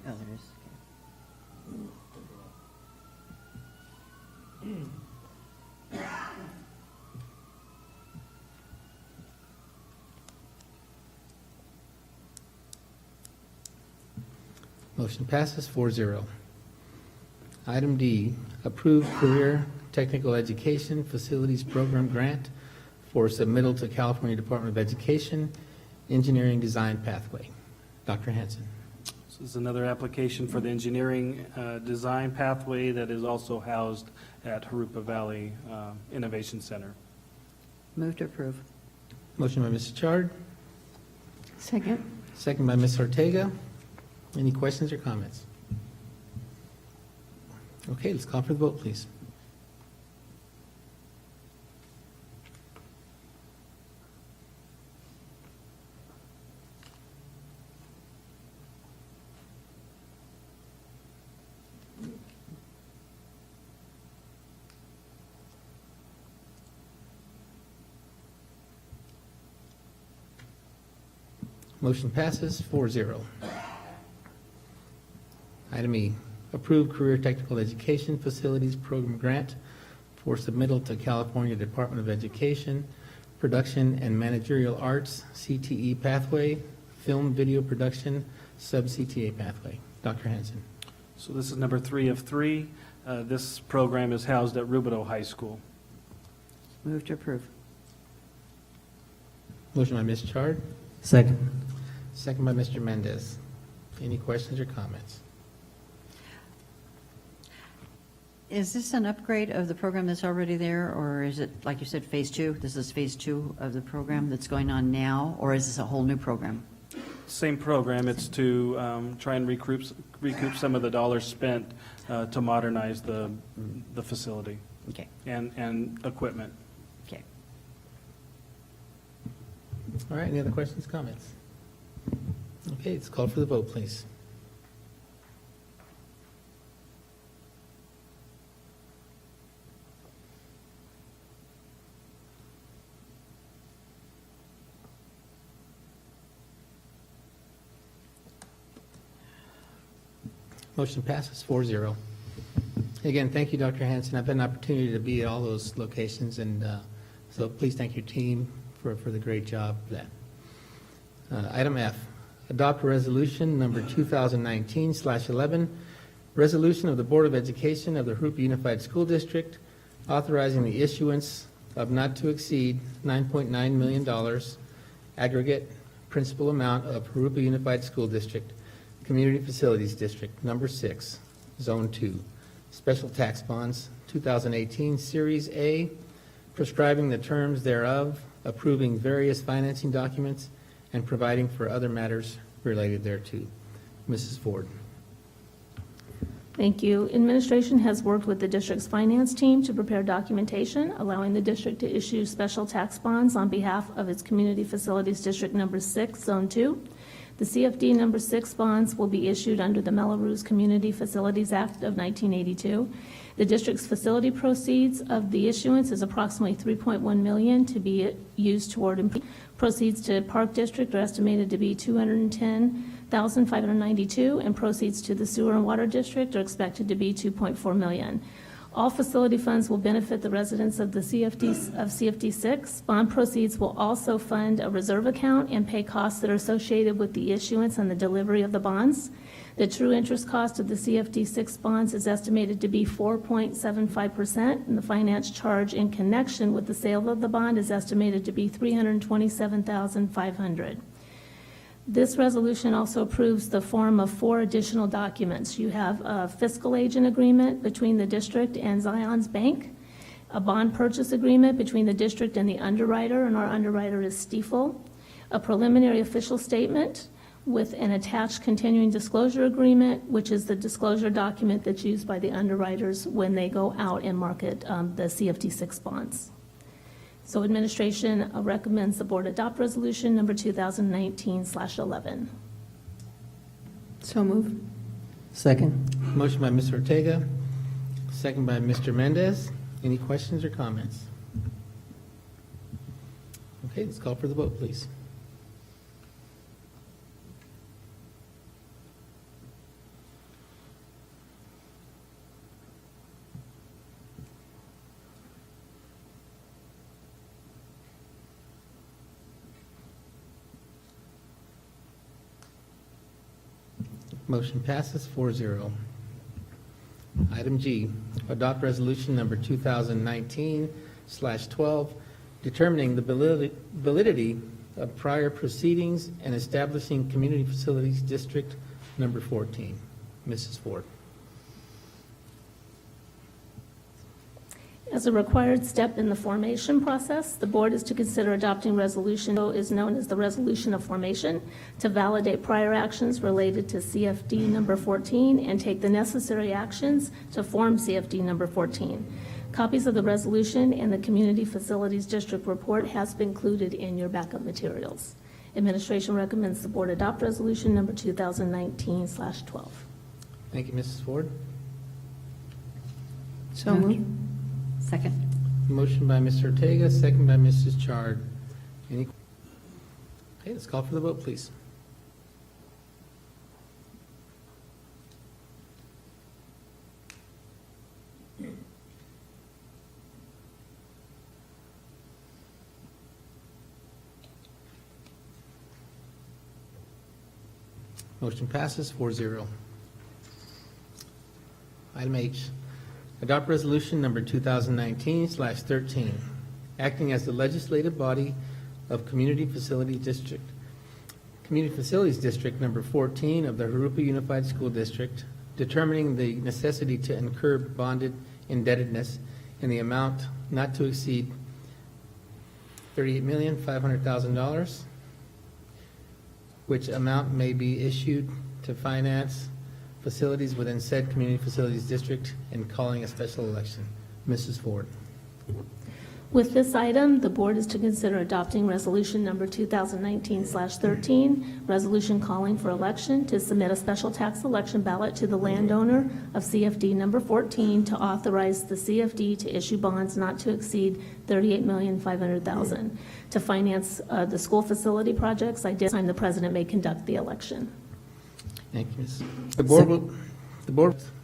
Oh, there is. Motion passes 4-0. Item D, approve Career Technical Education Facilities Program Grant for submittal to California Department of Education Engineering Design Pathway. Dr. Hanson. This is another application for the engineering design pathway that is also housed at Jurupa Valley Innovation Center. Move to approve. Motion by Mrs. Chard, Second. second by Ms. Ortega. Any questions or comments? Okay, let's call for the vote, please. Motion passes 4-0. Item E, approve Career Technical Education Facilities Program Grant for submittal to California Department of Education Production and Managerial Arts CTE Pathway, Film Video Production Sub-CTA Pathway. Dr. Hanson. So this is number 3 of 3. This program is housed at Rubidoux High School. Move to approve. Motion by Ms. Chard, Second. second by Mr. Mendez. Any questions or comments? Is this an upgrade of the program that's already there, or is it, like you said, phase 2? This is phase 2 of the program that's going on now, or is this a whole new program? Same program. It's to try and recoup some of the dollars spent to modernize the facility Okay, and equipment. okay. All right, any other questions, comments? Okay, let's call for the vote, please. Motion passes 4-0. Again, thank you, Dr. Hanson. I've had an opportunity to be at all those locations, and so please thank your team for the great job of that. Item F, adopt resolution number 2019/11, resolution of the Board of Education of the Jurupa Unified School District authorizing the issuance of not to exceed $9.9 million aggregate principal amount of Jurupa Unified School District Community Facilities District Number 6, Zone 2, Special Tax Bonds, 2018 Series A, prescribing the terms thereof, approving various financing documents, and providing for other matters related thereto. Mrs. Ford. Thank you. Administration has worked with the district's finance team to prepare documentation allowing the district to issue special tax bonds on behalf of its Community Facilities District Number 6, Zone 2. The CFD Number 6 bonds will be issued under the Melrose Community Facilities Act of 1982. The district's facility proceeds of the issuance is approximately $3.1 million to be used toward proceeds to Park District are estimated to be $210,592, and proceeds to the Sewer and Water District are expected to be $2.4 million. All facility funds will benefit the residents of the CFD 6. Bond proceeds will also fund a reserve account and pay costs that are associated with the issuance and the delivery of the bonds. The true interest cost of the CFD 6 bonds is estimated to be 4.75%, and the finance charge in connection with the sale of the bond is estimated to be $327,500. This resolution also approves the form of 4 additional documents. You have a fiscal agent agreement between the district and Zion's Bank, a bond purchase agreement between the district and the underwriter, and our underwriter is Stiefel, a preliminary official statement with an attached continuing disclosure agreement, which is the disclosure document that's used by the underwriters when they go out and market the CFD 6 bonds. So administration recommends the board adopt resolution number 2019/11. So move. Second. Motion by Ms. Ortega, second by Mr. Mendez. Any questions or comments? Okay, let's call for the vote, please. Motion passes 4-0. Item G, adopt resolution number 2019/12, determining the validity of prior proceedings and establishing Community Facilities District number 14. Mrs. Ford. As a required step in the formation process, the board is to consider adopting resolution is known as the resolution of formation to validate prior actions related to CFD number 14 and take the necessary actions to form CFD number 14. Copies of the resolution and the Community Facilities District report has been included in your backup materials. Administration recommends the board adopt resolution number 2019/12. Thank you, Mrs. Ford. So moved. Second. Motion by Mr. Ortega, second by Mrs. Chard. Any? Okay, let's call for the vote, please. Motion passes 4-0. Item H, adopt resolution number 2019/13, acting as the legislative body of Community Facilities District number 14 of the Jurupa Unified School District, determining the necessity to incur bonded indebtedness in the amount not to exceed $38,500,000, which amount may be issued to finance facilities within said Community Facilities District and calling a special election. Mrs. Ford. With this item, the board is to consider adopting resolution number 2019/13, resolution calling for election to submit a special tax election ballot to the landowner of CFD number 14 to authorize the CFD to issue bonds not to exceed $38,500,000 to finance the school facility projects. At this time, the president may conduct the election. Thank you, Ms.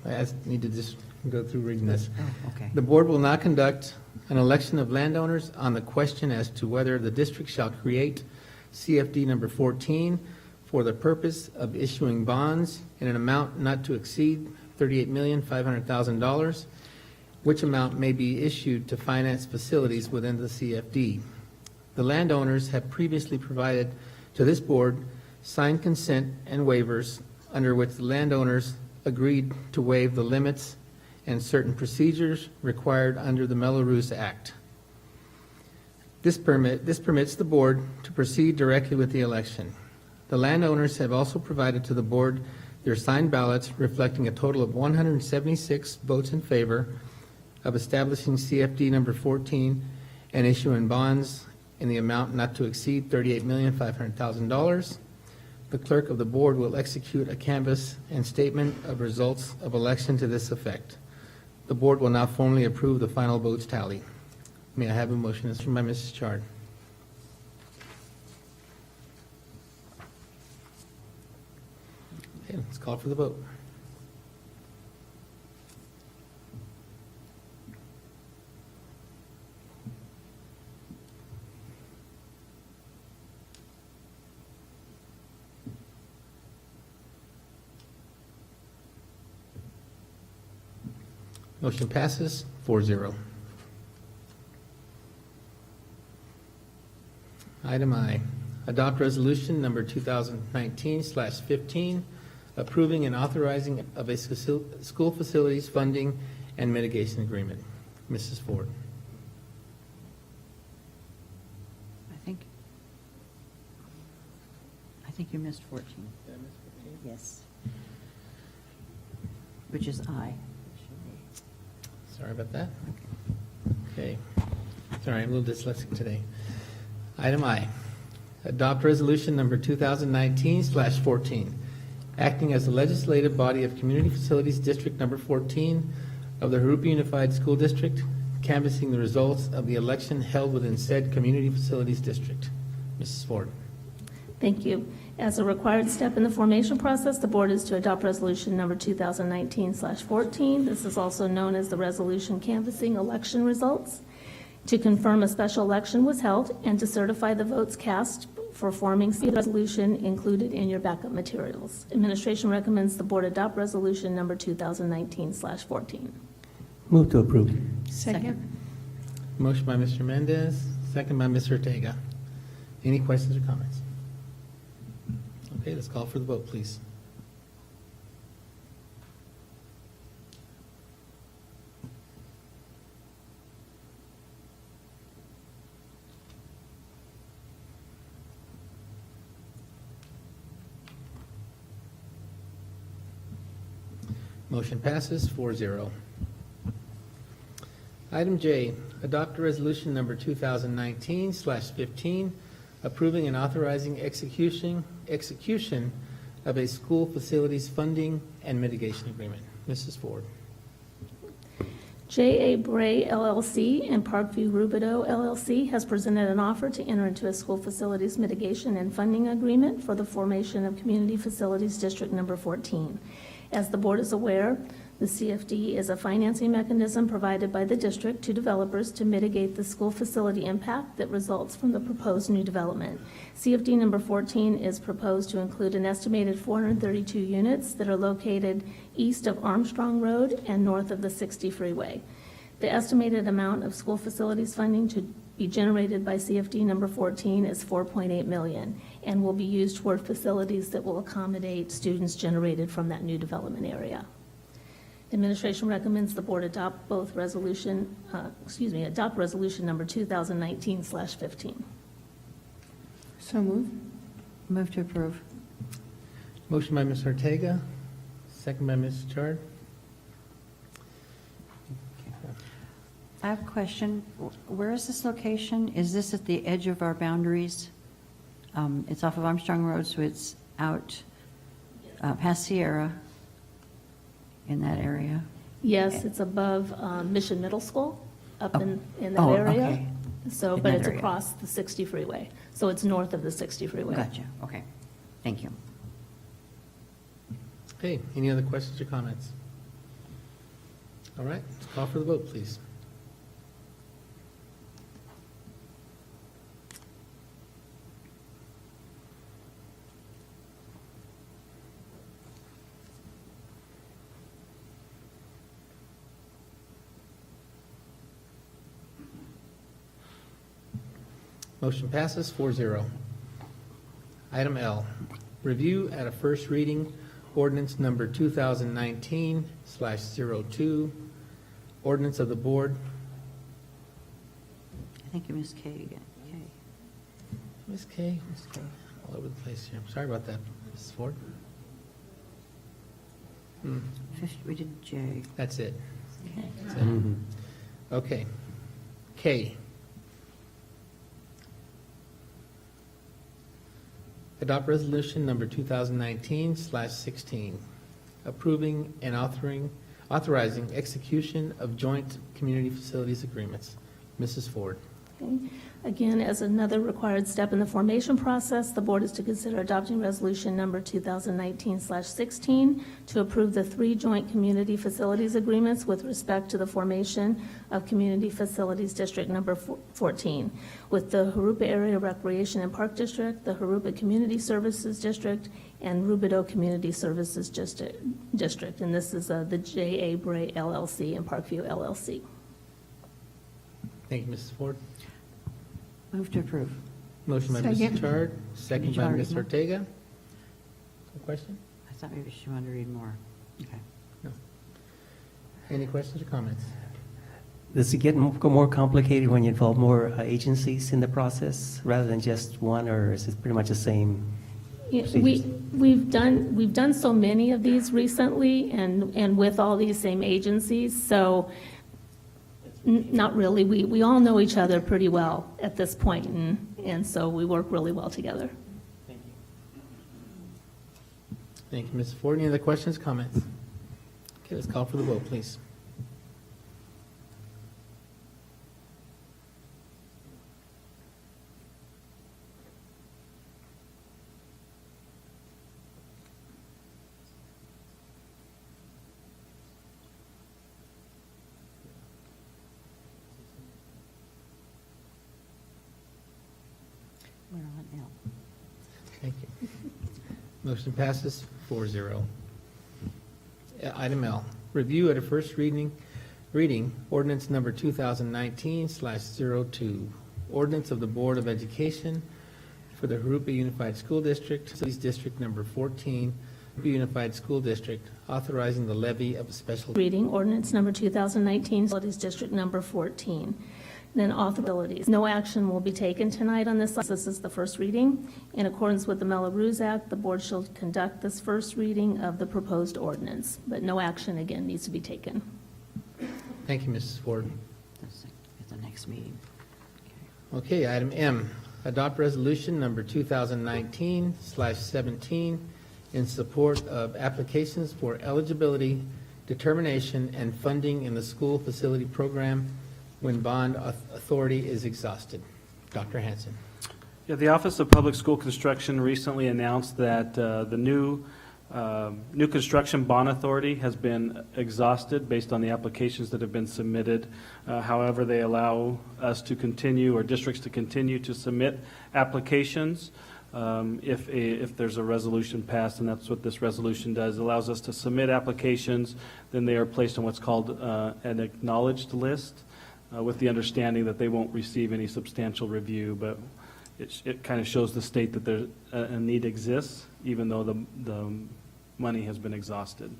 I need to just go through reading this. Oh, okay. The board will not conduct an election of landowners on the question as to whether the district shall create CFD number 14 for the purpose of issuing bonds in an amount not to exceed $38,500,000, which amount may be issued to finance facilities within the CFD. The landowners have previously provided to this board signed consent and waivers under which the landowners agreed to waive the limits and certain procedures required under the Mello-Roos Act. This permits the board to proceed directly with the election. The landowners have also provided to the board their signed ballots reflecting a total of 176 votes in favor of establishing CFD number 14 and issuing bonds in the amount not to exceed $38,500,000. The clerk of the board will execute a canvass and statement of results of election to this effect. The board will now formally approve the final votes tally. May I have a motion? This is from by Mrs. Chard. Okay, let's call for the vote. Motion passes 4-0. Item I, adopt resolution number 2019/15, approving and authorizing of a school facilities funding and mitigation agreement. Mrs. Ford. I think you missed 14. Did I miss 14? Yes. Which is I. Sorry about that. Okay. Sorry, I'm a little dyslexic today. Item I, adopt resolution number 2019/14, acting as the legislative body of Community Facilities District number 14 of the Jurupa Unified School District, canvassing the results of the election held within said Community Facilities District. Mrs. Ford. Thank you. As a required step in the formation process, the board is to adopt resolution number 2019/14. This is also known as the resolution canvassing election results, to confirm a special election was held and to certify the votes cast for forming. See the resolution included in your backup materials. Administration recommends the board adopt resolution number 2019/14. Move to approve. Second. Motion by Mr. Mendez, second by Ms. Ortega. Any questions or comments? Okay, let's call for the vote, please. Motion passes 4-0. Item J, adopt a resolution number 2019/15, approving and authorizing execution of a school facilities funding and mitigation agreement. Mrs. Ford. J.A. Bray LLC and Parkview Rubidoux LLC has presented an offer to enter into a school facilities mitigation and funding agreement for the formation of Community Facilities District Number 14. As the board is aware, the CFD is a financing mechanism provided by the district to developers to mitigate the school facility impact that results from the proposed new development. CFD number 14 is proposed to include an estimated 432 units that are located east of Armstrong Road and north of the 60 freeway. The estimated amount of school facilities funding to be generated by CFD number 14 is $4.8 million and will be used toward facilities that will accommodate students generated from that new development area. Administration recommends the board adopt both resolution, adopt resolution number 2019/15. So move. Move to approve. Motion by Ms. Ortega, second by Ms. Chard. I have a question. Where is this location? Is this at the edge of our boundaries? It's off of Armstrong Road, so it's out past Sierra in that area. Yes, it's above Mission Middle School, up in that Oh, area. okay. So, In but that it's area. across the 60 freeway. So it's north of the 60 freeway. Gotcha, okay. Thank you. Okay, any other questions or comments? All right, let's call for the vote, please. Motion passes 4-0. Item L, review at a first reading ordinance number 2019/02, ordinance of the board. I think you missed K again. K. Ms. K, all over the place here. Sorry about that, Mrs. Ford. We did J. That's it. Okay. That's it. Okay. K. Adopt resolution number 2019/16, approving and authorizing execution of joint community facilities agreements. Mrs. Ford. Okay. Again, as another required step in the formation process, the board is to consider adopting resolution number 2019/16 to approve the 3 joint community facilities agreements with respect to the formation of Community Facilities District Number 14 with the Jurupa Area Recreation and Park District, the Jurupa Community Services District, and Rubidoux Community Services District. And this is the J.A. Bray LLC and Parkview LLC. Thank you, Mrs. Ford. Move to approve. Motion by Second. Mrs. Chard, second by Ms. Ortega. A question? I thought maybe she wanted to read more. Okay. No. Any questions or comments? Does it get more complicated when you involve more agencies in the process rather than just one, or is it pretty much the same? Yeah, procedures? we've done so many of these recently and with all these same agencies, so not really. We all know each other pretty well at this point, and so we work really well together. Thank you, Mrs. Ford. Any other questions, comments? Okay, let's call for the vote, please. We're on L. Thank you. Motion passes 4-0. Item L, review at a first reading, ordinance number 2019/02, ordinance of the Board of Education for the Jurupa Unified School District, District number 14, Jurupa Unified School District, authorizing the levy of a special Reading ordinance number 2019, Facilities District number 14. Then authorities. No action will be taken tonight on this. This is the first reading. In accordance with the Mello-Roos Act, the board shall conduct this first reading of the proposed ordinance, but no action again needs to be taken. Thank you, Mrs. Ford. That's at the next meeting. Okay, item M, adopt resolution number 2019/17 in support of applications for eligibility, determination, and funding in the school facility program when bond authority is exhausted. Dr. Hanson. Yeah, the Office of Public School Construction recently announced that the new construction bond authority has been exhausted based on the applications that have been submitted. However, they allow us to continue, or districts to continue to submit applications if there's a resolution passed, and that's what this resolution does. It allows us to submit applications, then they are placed on what's called an acknowledged list, with the understanding that they won't receive any substantial review, but it kind of shows the state that there a need exists, even though the money has been exhausted.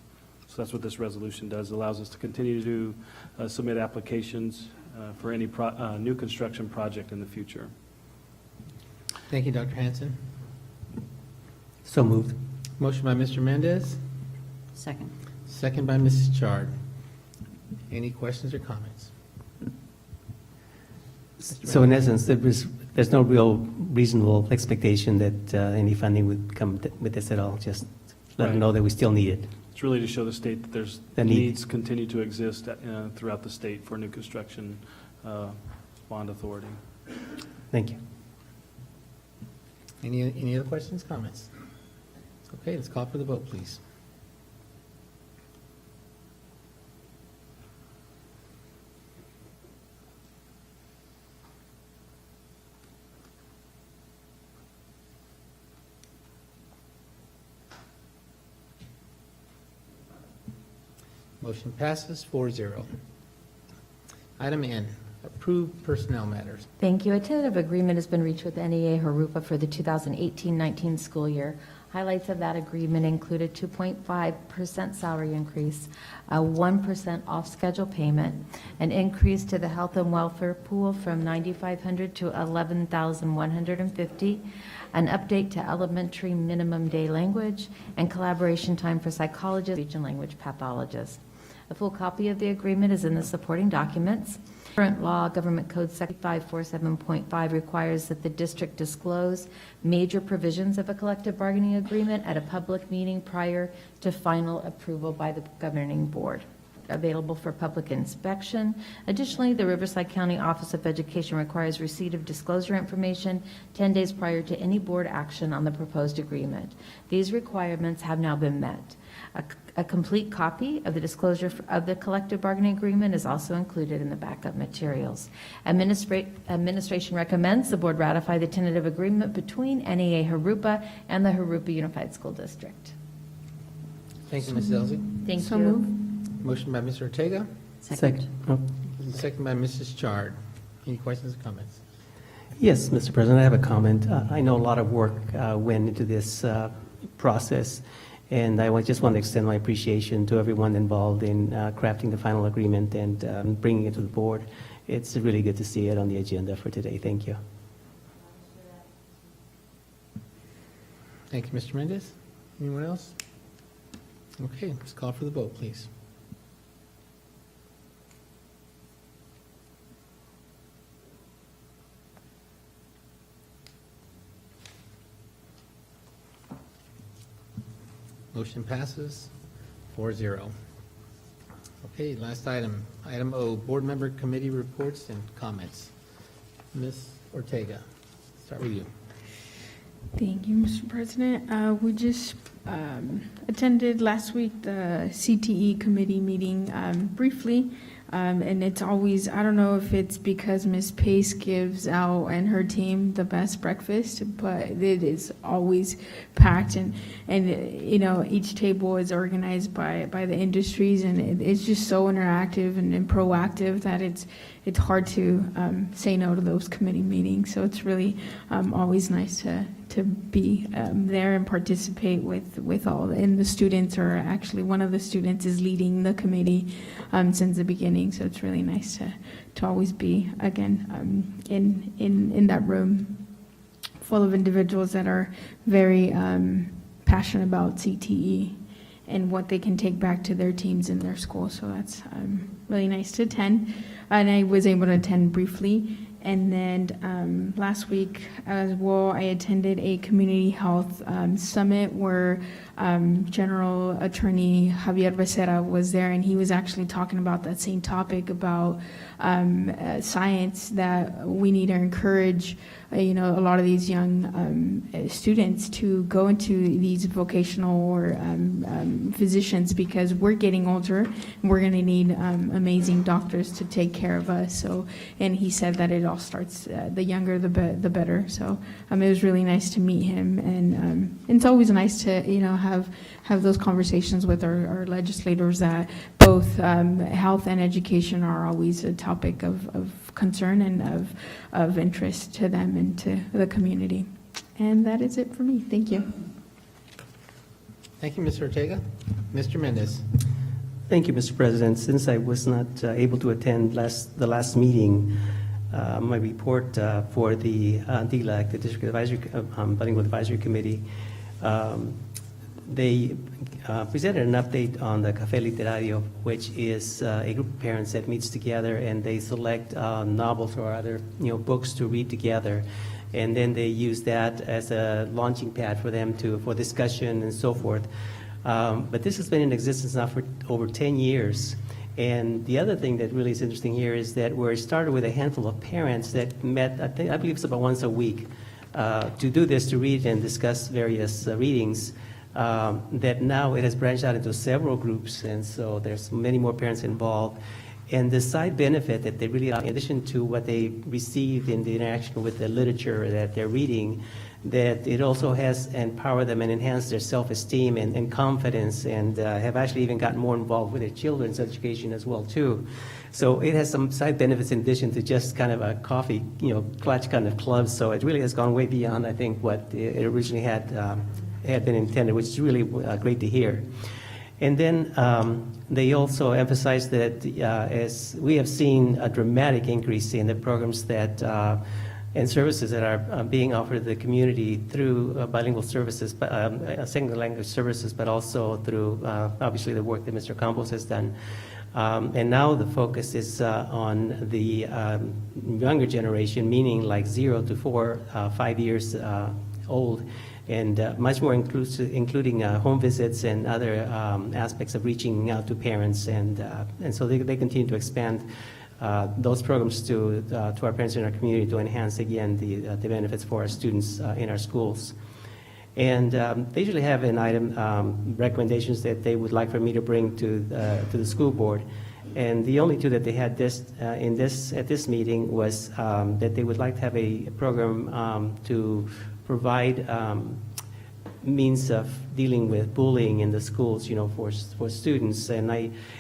So that's what this resolution does. It allows us to continue to submit applications for any new construction project in the future. Thank you, Dr. Hanson. So moved. Motion by Mr. Mendez, Second. second by Mrs. Chard. Any questions or comments? So in essence, there's no real reasonable expectation that any funding would come with this at all, just let them know that we still need it. It's really to show the state that there's The need. needs continue to exist throughout the state for new construction bond authority. Thank you. Any other questions, comments? Okay, let's call for the vote, please. Motion passes 4-0. Item N, approved personnel matters. Thank you. A tentative agreement has been reached with NEA Jurupa for the 2018-19 school year. Highlights of that agreement include a 2.5% salary increase, a 1% off-schedule payment, an increase to the health and welfare pool from $9,500 to $11,150, an update to elementary minimum day language, and collaboration time for psychologists, speech and language pathologists. A full copy of the agreement is in the supporting documents. Current law, Government Code Section 547.5, requires that the district disclose major provisions of a collective bargaining agreement at a public meeting prior to final approval by the governing board. Available for public inspection. Additionally, the Riverside County Office of Education requires receipt of disclosure information 10 days prior to any board action on the proposed agreement. These requirements have now been met. A complete copy of the disclosure of the collective bargaining agreement is also included in the backup materials. Administration recommends the board ratify the tentative agreement between NEA Jurupa and the Jurupa Unified School District. Thank you, Ms. Elsie. Thank So you. moved. Motion by Mr. Ortega, Second. Oh. second by Mrs. Chard. Any questions or comments? Yes, Mr. President, I have a comment. I know a lot of work went into this process, and I just want to extend my appreciation to everyone involved in crafting the final agreement and bringing it to the board. It's really good to see it on the agenda for today. Thank you. Thank you, Mr. Mendez. Anyone else? Okay, let's call for the vote, please. Motion passes 4-0. Okay, last item, item O, board member committee reports and comments. Ms. Ortega, start with you. Thank you, Mr. President. We just attended last week the CTE committee meeting briefly. And it's always, I don't know if it's because Miss Pace gives out and her team the best breakfast, but it is always packed, and you know, each table is organized by the industries, and it's just so interactive and proactive that it's hard to say no to those committee meetings. So it's really always nice to be there and participate with all. And the students are actually, one of the students is leading the committee since the beginning. So it's really nice to always be, again, in that room full of individuals that are very passionate about CTE and what they can take back to their teams in their school. So that's really nice to attend. And I was able to attend briefly. And then last week as well, I attended a community health summit where General Attorney Javier Becerra was there, and he was actually talking about that same topic about science, that we need to encourage you know, a lot of these young students to go into these vocational or physicians, because we're getting older and we're going to need amazing doctors to take care of us. So, and he said that it all starts, the younger the better. So it was really nice to meet him, and it's always nice to, you know, have those conversations with our legislators, that both health and education are always a topic of concern and of interest to them and to the community. And that is it for me. Thank you. Thank you, Mr. Ortega. Mr. Mendez. Thank you, Mr. President. Since I was not able to attend the last meeting, my report for the DLAC, the District Advisory, Bilingual Advisory Committee, they presented an update on the Café Literario, which is a group of parents that meets together and they select novels or other, you know, books to read together, and then they use that as a launching pad for them for discussion and so forth. But this has been in existence now for over 10 years. And the other thing that really is interesting here is that where it started with a handful of parents that met, I believe it's about once a week, to do this, to read and discuss various readings, that now it has branched out into several groups, and so there's many more parents involved. And the side benefit that they really, in addition to what they received in the interaction with the literature that they're reading, that it also has empowered them and enhanced their self-esteem and confidence, and have actually even gotten more involved with their children's education as well too. So it has some side benefits in addition to just kind of a coffee, you know, clutch kind of club. So it really has gone way beyond, I think, what it originally had been intended, which is really great to hear. And then they also emphasized that as we have seen a dramatic increase in the programs that and services that are being offered to the community through bilingual services, second language services, but also through obviously the work that Mr. Campos has done. And now the focus is on the younger generation, meaning like 0 to 5 years old, and much more including home visits and other aspects of reaching out to parents, and so they continue to expand those programs to our parents in our community to enhance again the benefits for our students in our schools. And they usually have an item recommendations that they would like for me to bring to the school board. And the only two that they had at this meeting was that they would like to have a program to provide means of dealing with bullying in the schools, you know, for students. And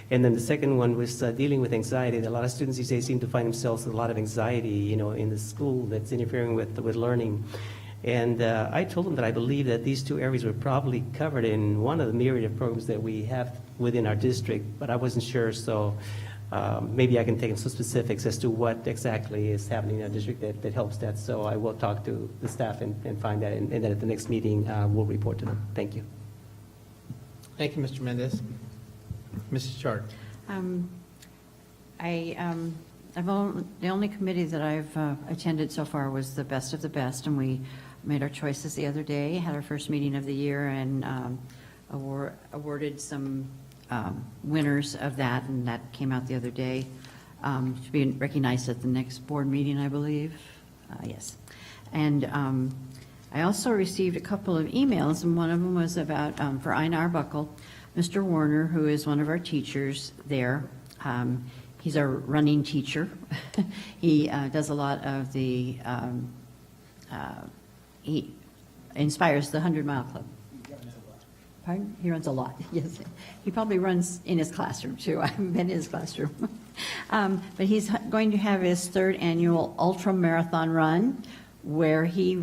then the second one was dealing with anxiety. A lot of students these days seem to find themselves with a lot of anxiety, you know, in the school that's interfering with learning. And I told them that I believe that these two areas were probably covered in one of the myriad of programs that we have within our district, but I wasn't sure, so maybe I can take some specifics as to what exactly is happening in our district that helps that. So I will talk to the staff and find that, and then at the next meeting, we'll report to them. Thank you. Thank you, Mr. Mendez. Mrs. Chart. The only committee that I've attended so far was the Best of the Best, and we made our choices the other day, had our first meeting of the year, and awarded some winners of that, and that came out the other day to be recognized at the next board meeting, I believe. Yes. And I also received a couple of emails, and one of them was about, for Einar Buckle, Mr. Warner, who is one of our teachers there, He's our running teacher. He does a lot of the, he inspires the 100-mile club. Pardon? He runs a lot, yes. He probably runs in his classroom, too. I haven't been in his classroom. But he's going to have his 3rd annual ultra marathon run, where he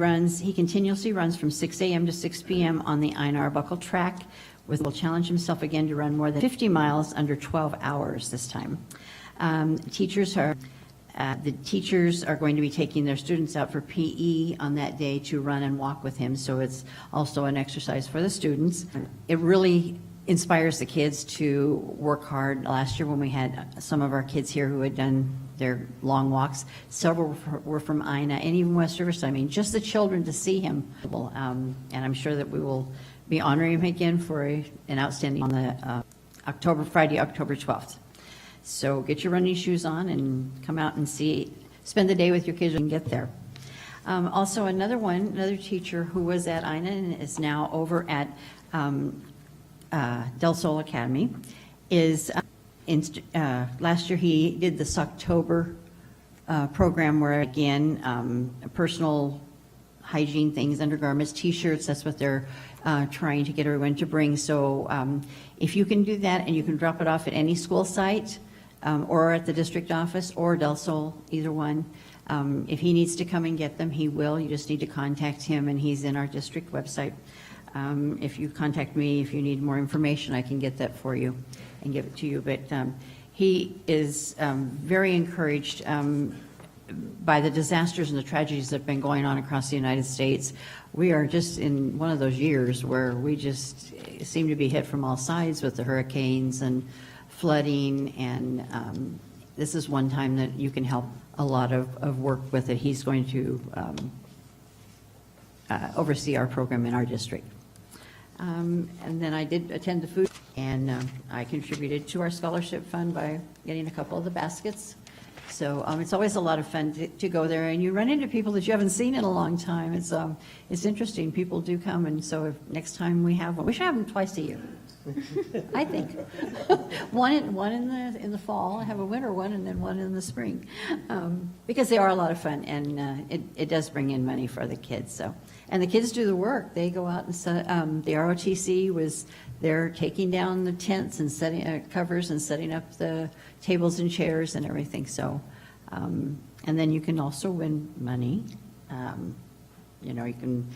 continuously runs from 6 a.m. to 6 p.m. on the Einar Arbuckle track, will challenge himself again to run more than 50 miles under 12 hours this time. The teachers are going to be taking their students out for PE on that day to run and walk with him, so it's also an exercise for the students. It really inspires the kids to work hard. Last year when we had some of our kids here who had done their long walks, several were from Ina and even West Riverside. I mean, just the children to see him. And I'm sure that we will be honoring him again for an outstanding on the Friday, October 12th. So get your running shoes on and come out and spend the day with your kids and get there. Also, another teacher who was at Ina and is now over at Del Sol Academy is, last year he did this October program where, again, personal hygiene things, undergarments, T-shirts, that's what they're trying to get everyone to bring. So if you can do that and you can drop it off at any school site, or at the district office, or Del Sol, either one. If he needs to come and get them, he will. You just need to contact him, and he's in our district website. If you contact me, if you need more information, I can get that for you and give it to you. But he is very encouraged by the disasters and the tragedies that have been going on across the United States. We are just in one of those years where we just seem to be hit from all sides with the hurricanes and flooding, and this is one time that you can help a lot of work with it. He's going to oversee our program in our district. And then I did attend the food, and I contributed to our scholarship fund by getting a couple of the baskets. So it's always a lot of fun to go there, and you run into people that you haven't seen in a long time. It's interesting. People do come, and so if next time we have one, we should have them twice a year. I think one in the fall. I have a winter one, and then one in the spring, because they are a lot of fun, and it does bring in money for the kids. So, and the kids do the work. They go out and the ROTC was there taking down the tents and setting covers and setting up the tables and chairs and everything. So, and then you can also win money. You can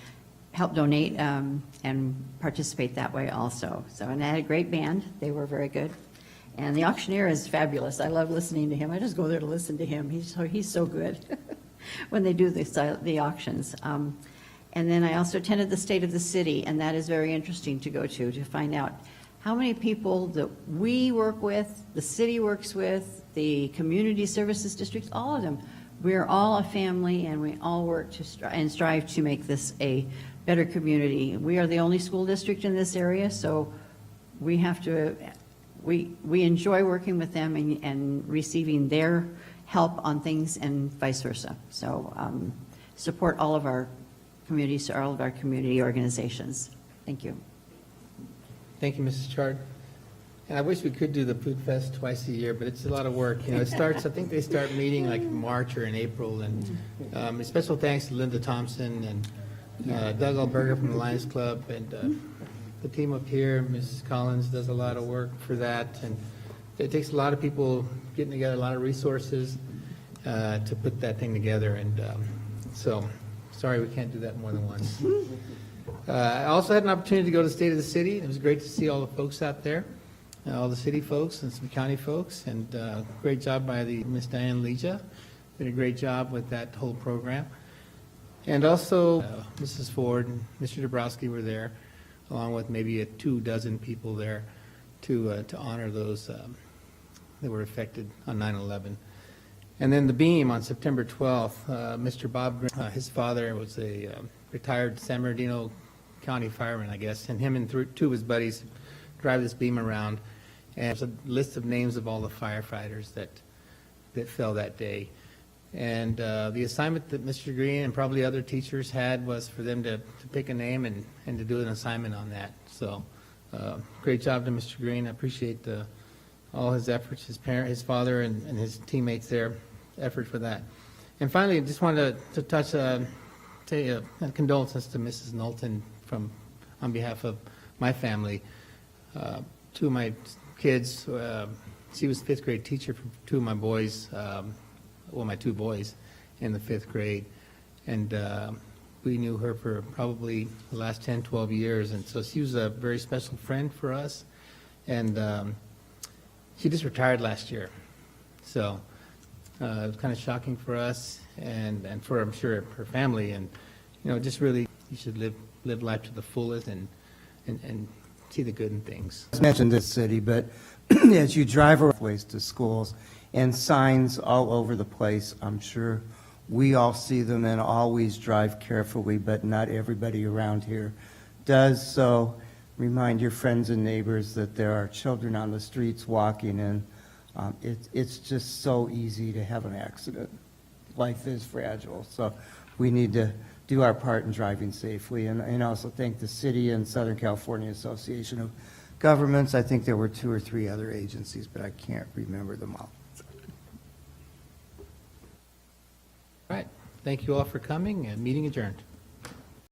help donate and participate that way also. So, and I had a great band. They were very good. And the auctioneer is fabulous. I love listening to him. I just go there to listen to him. He's so good when they do the auctions. And then I also attended the State of the City, and that is very interesting to go to find out how many people that we work with, the city works with, the community services districts, all of them. We're all a family, and we all work to strive to make this a better community. We are the only school district in this area, so we have to, we enjoy working with them and receiving their help on things and vice versa. So support all of our communities, all of our community organizations. Thank you. Thank you, Mrs. Chard. And I wish we could do the Food Fest twice a year, but it's a lot of work. It starts, I think they start meeting like in March or in April. And a special thanks to Linda Thompson and Doug Alberga from the Lions Club, and the team up here. Mrs. Collins does a lot of work for that. And it takes a lot of people getting together, a lot of resources to put that thing together. And so, sorry we can't do that more than once. I also had an opportunity to go to the State of the City. It was great to see all the folks out there, all the city folks and some county folks, and great job by the Miss Diane Leja. Did a great job with that whole program. And also Mrs. Ford and Mr. Dabrowski were there, along with maybe 24 people there to honor those that were affected on 9/11. And then the beam on September 12th, Mr. Bob Green, his father was a retired San Bernardino County fireman, I guess, and him and two of his buddies drive this beam around, and there's a list of names of all the firefighters that fell that day. And the assignment that Mr. Green and probably other teachers had was for them to pick a name and to do an assignment on that. So great job to Mr. Green. I appreciate all his efforts, his father and his teammates there, effort for that. And finally, I just wanted to touch, say condolences to Mrs. Knowlton on behalf of my family. Two of my kids, she was a fifth grade teacher for two of my boys, my two boys in the fifth grade. And we knew her for probably the last 10, 12 years. And so she was a very special friend for us. And she just retired last year. So it was kind of shocking for us and for, I'm sure, her family. And, just really, you should live life to the fullest and see the good in things. I mentioned this city, but as you drive ways to schools and signs all over the place, I'm sure we all see them and always drive carefully, but not everybody around here does. So remind your friends and neighbors that there are children on the streets walking, and it's just so easy to have an accident. Life is fragile, so we need to do our part in driving safely. And also thank the city and Southern California Association of Governments. I think there were 2 or 3 other agencies, but I can't remember them all. All right. Thank you all for coming, and meeting adjourned.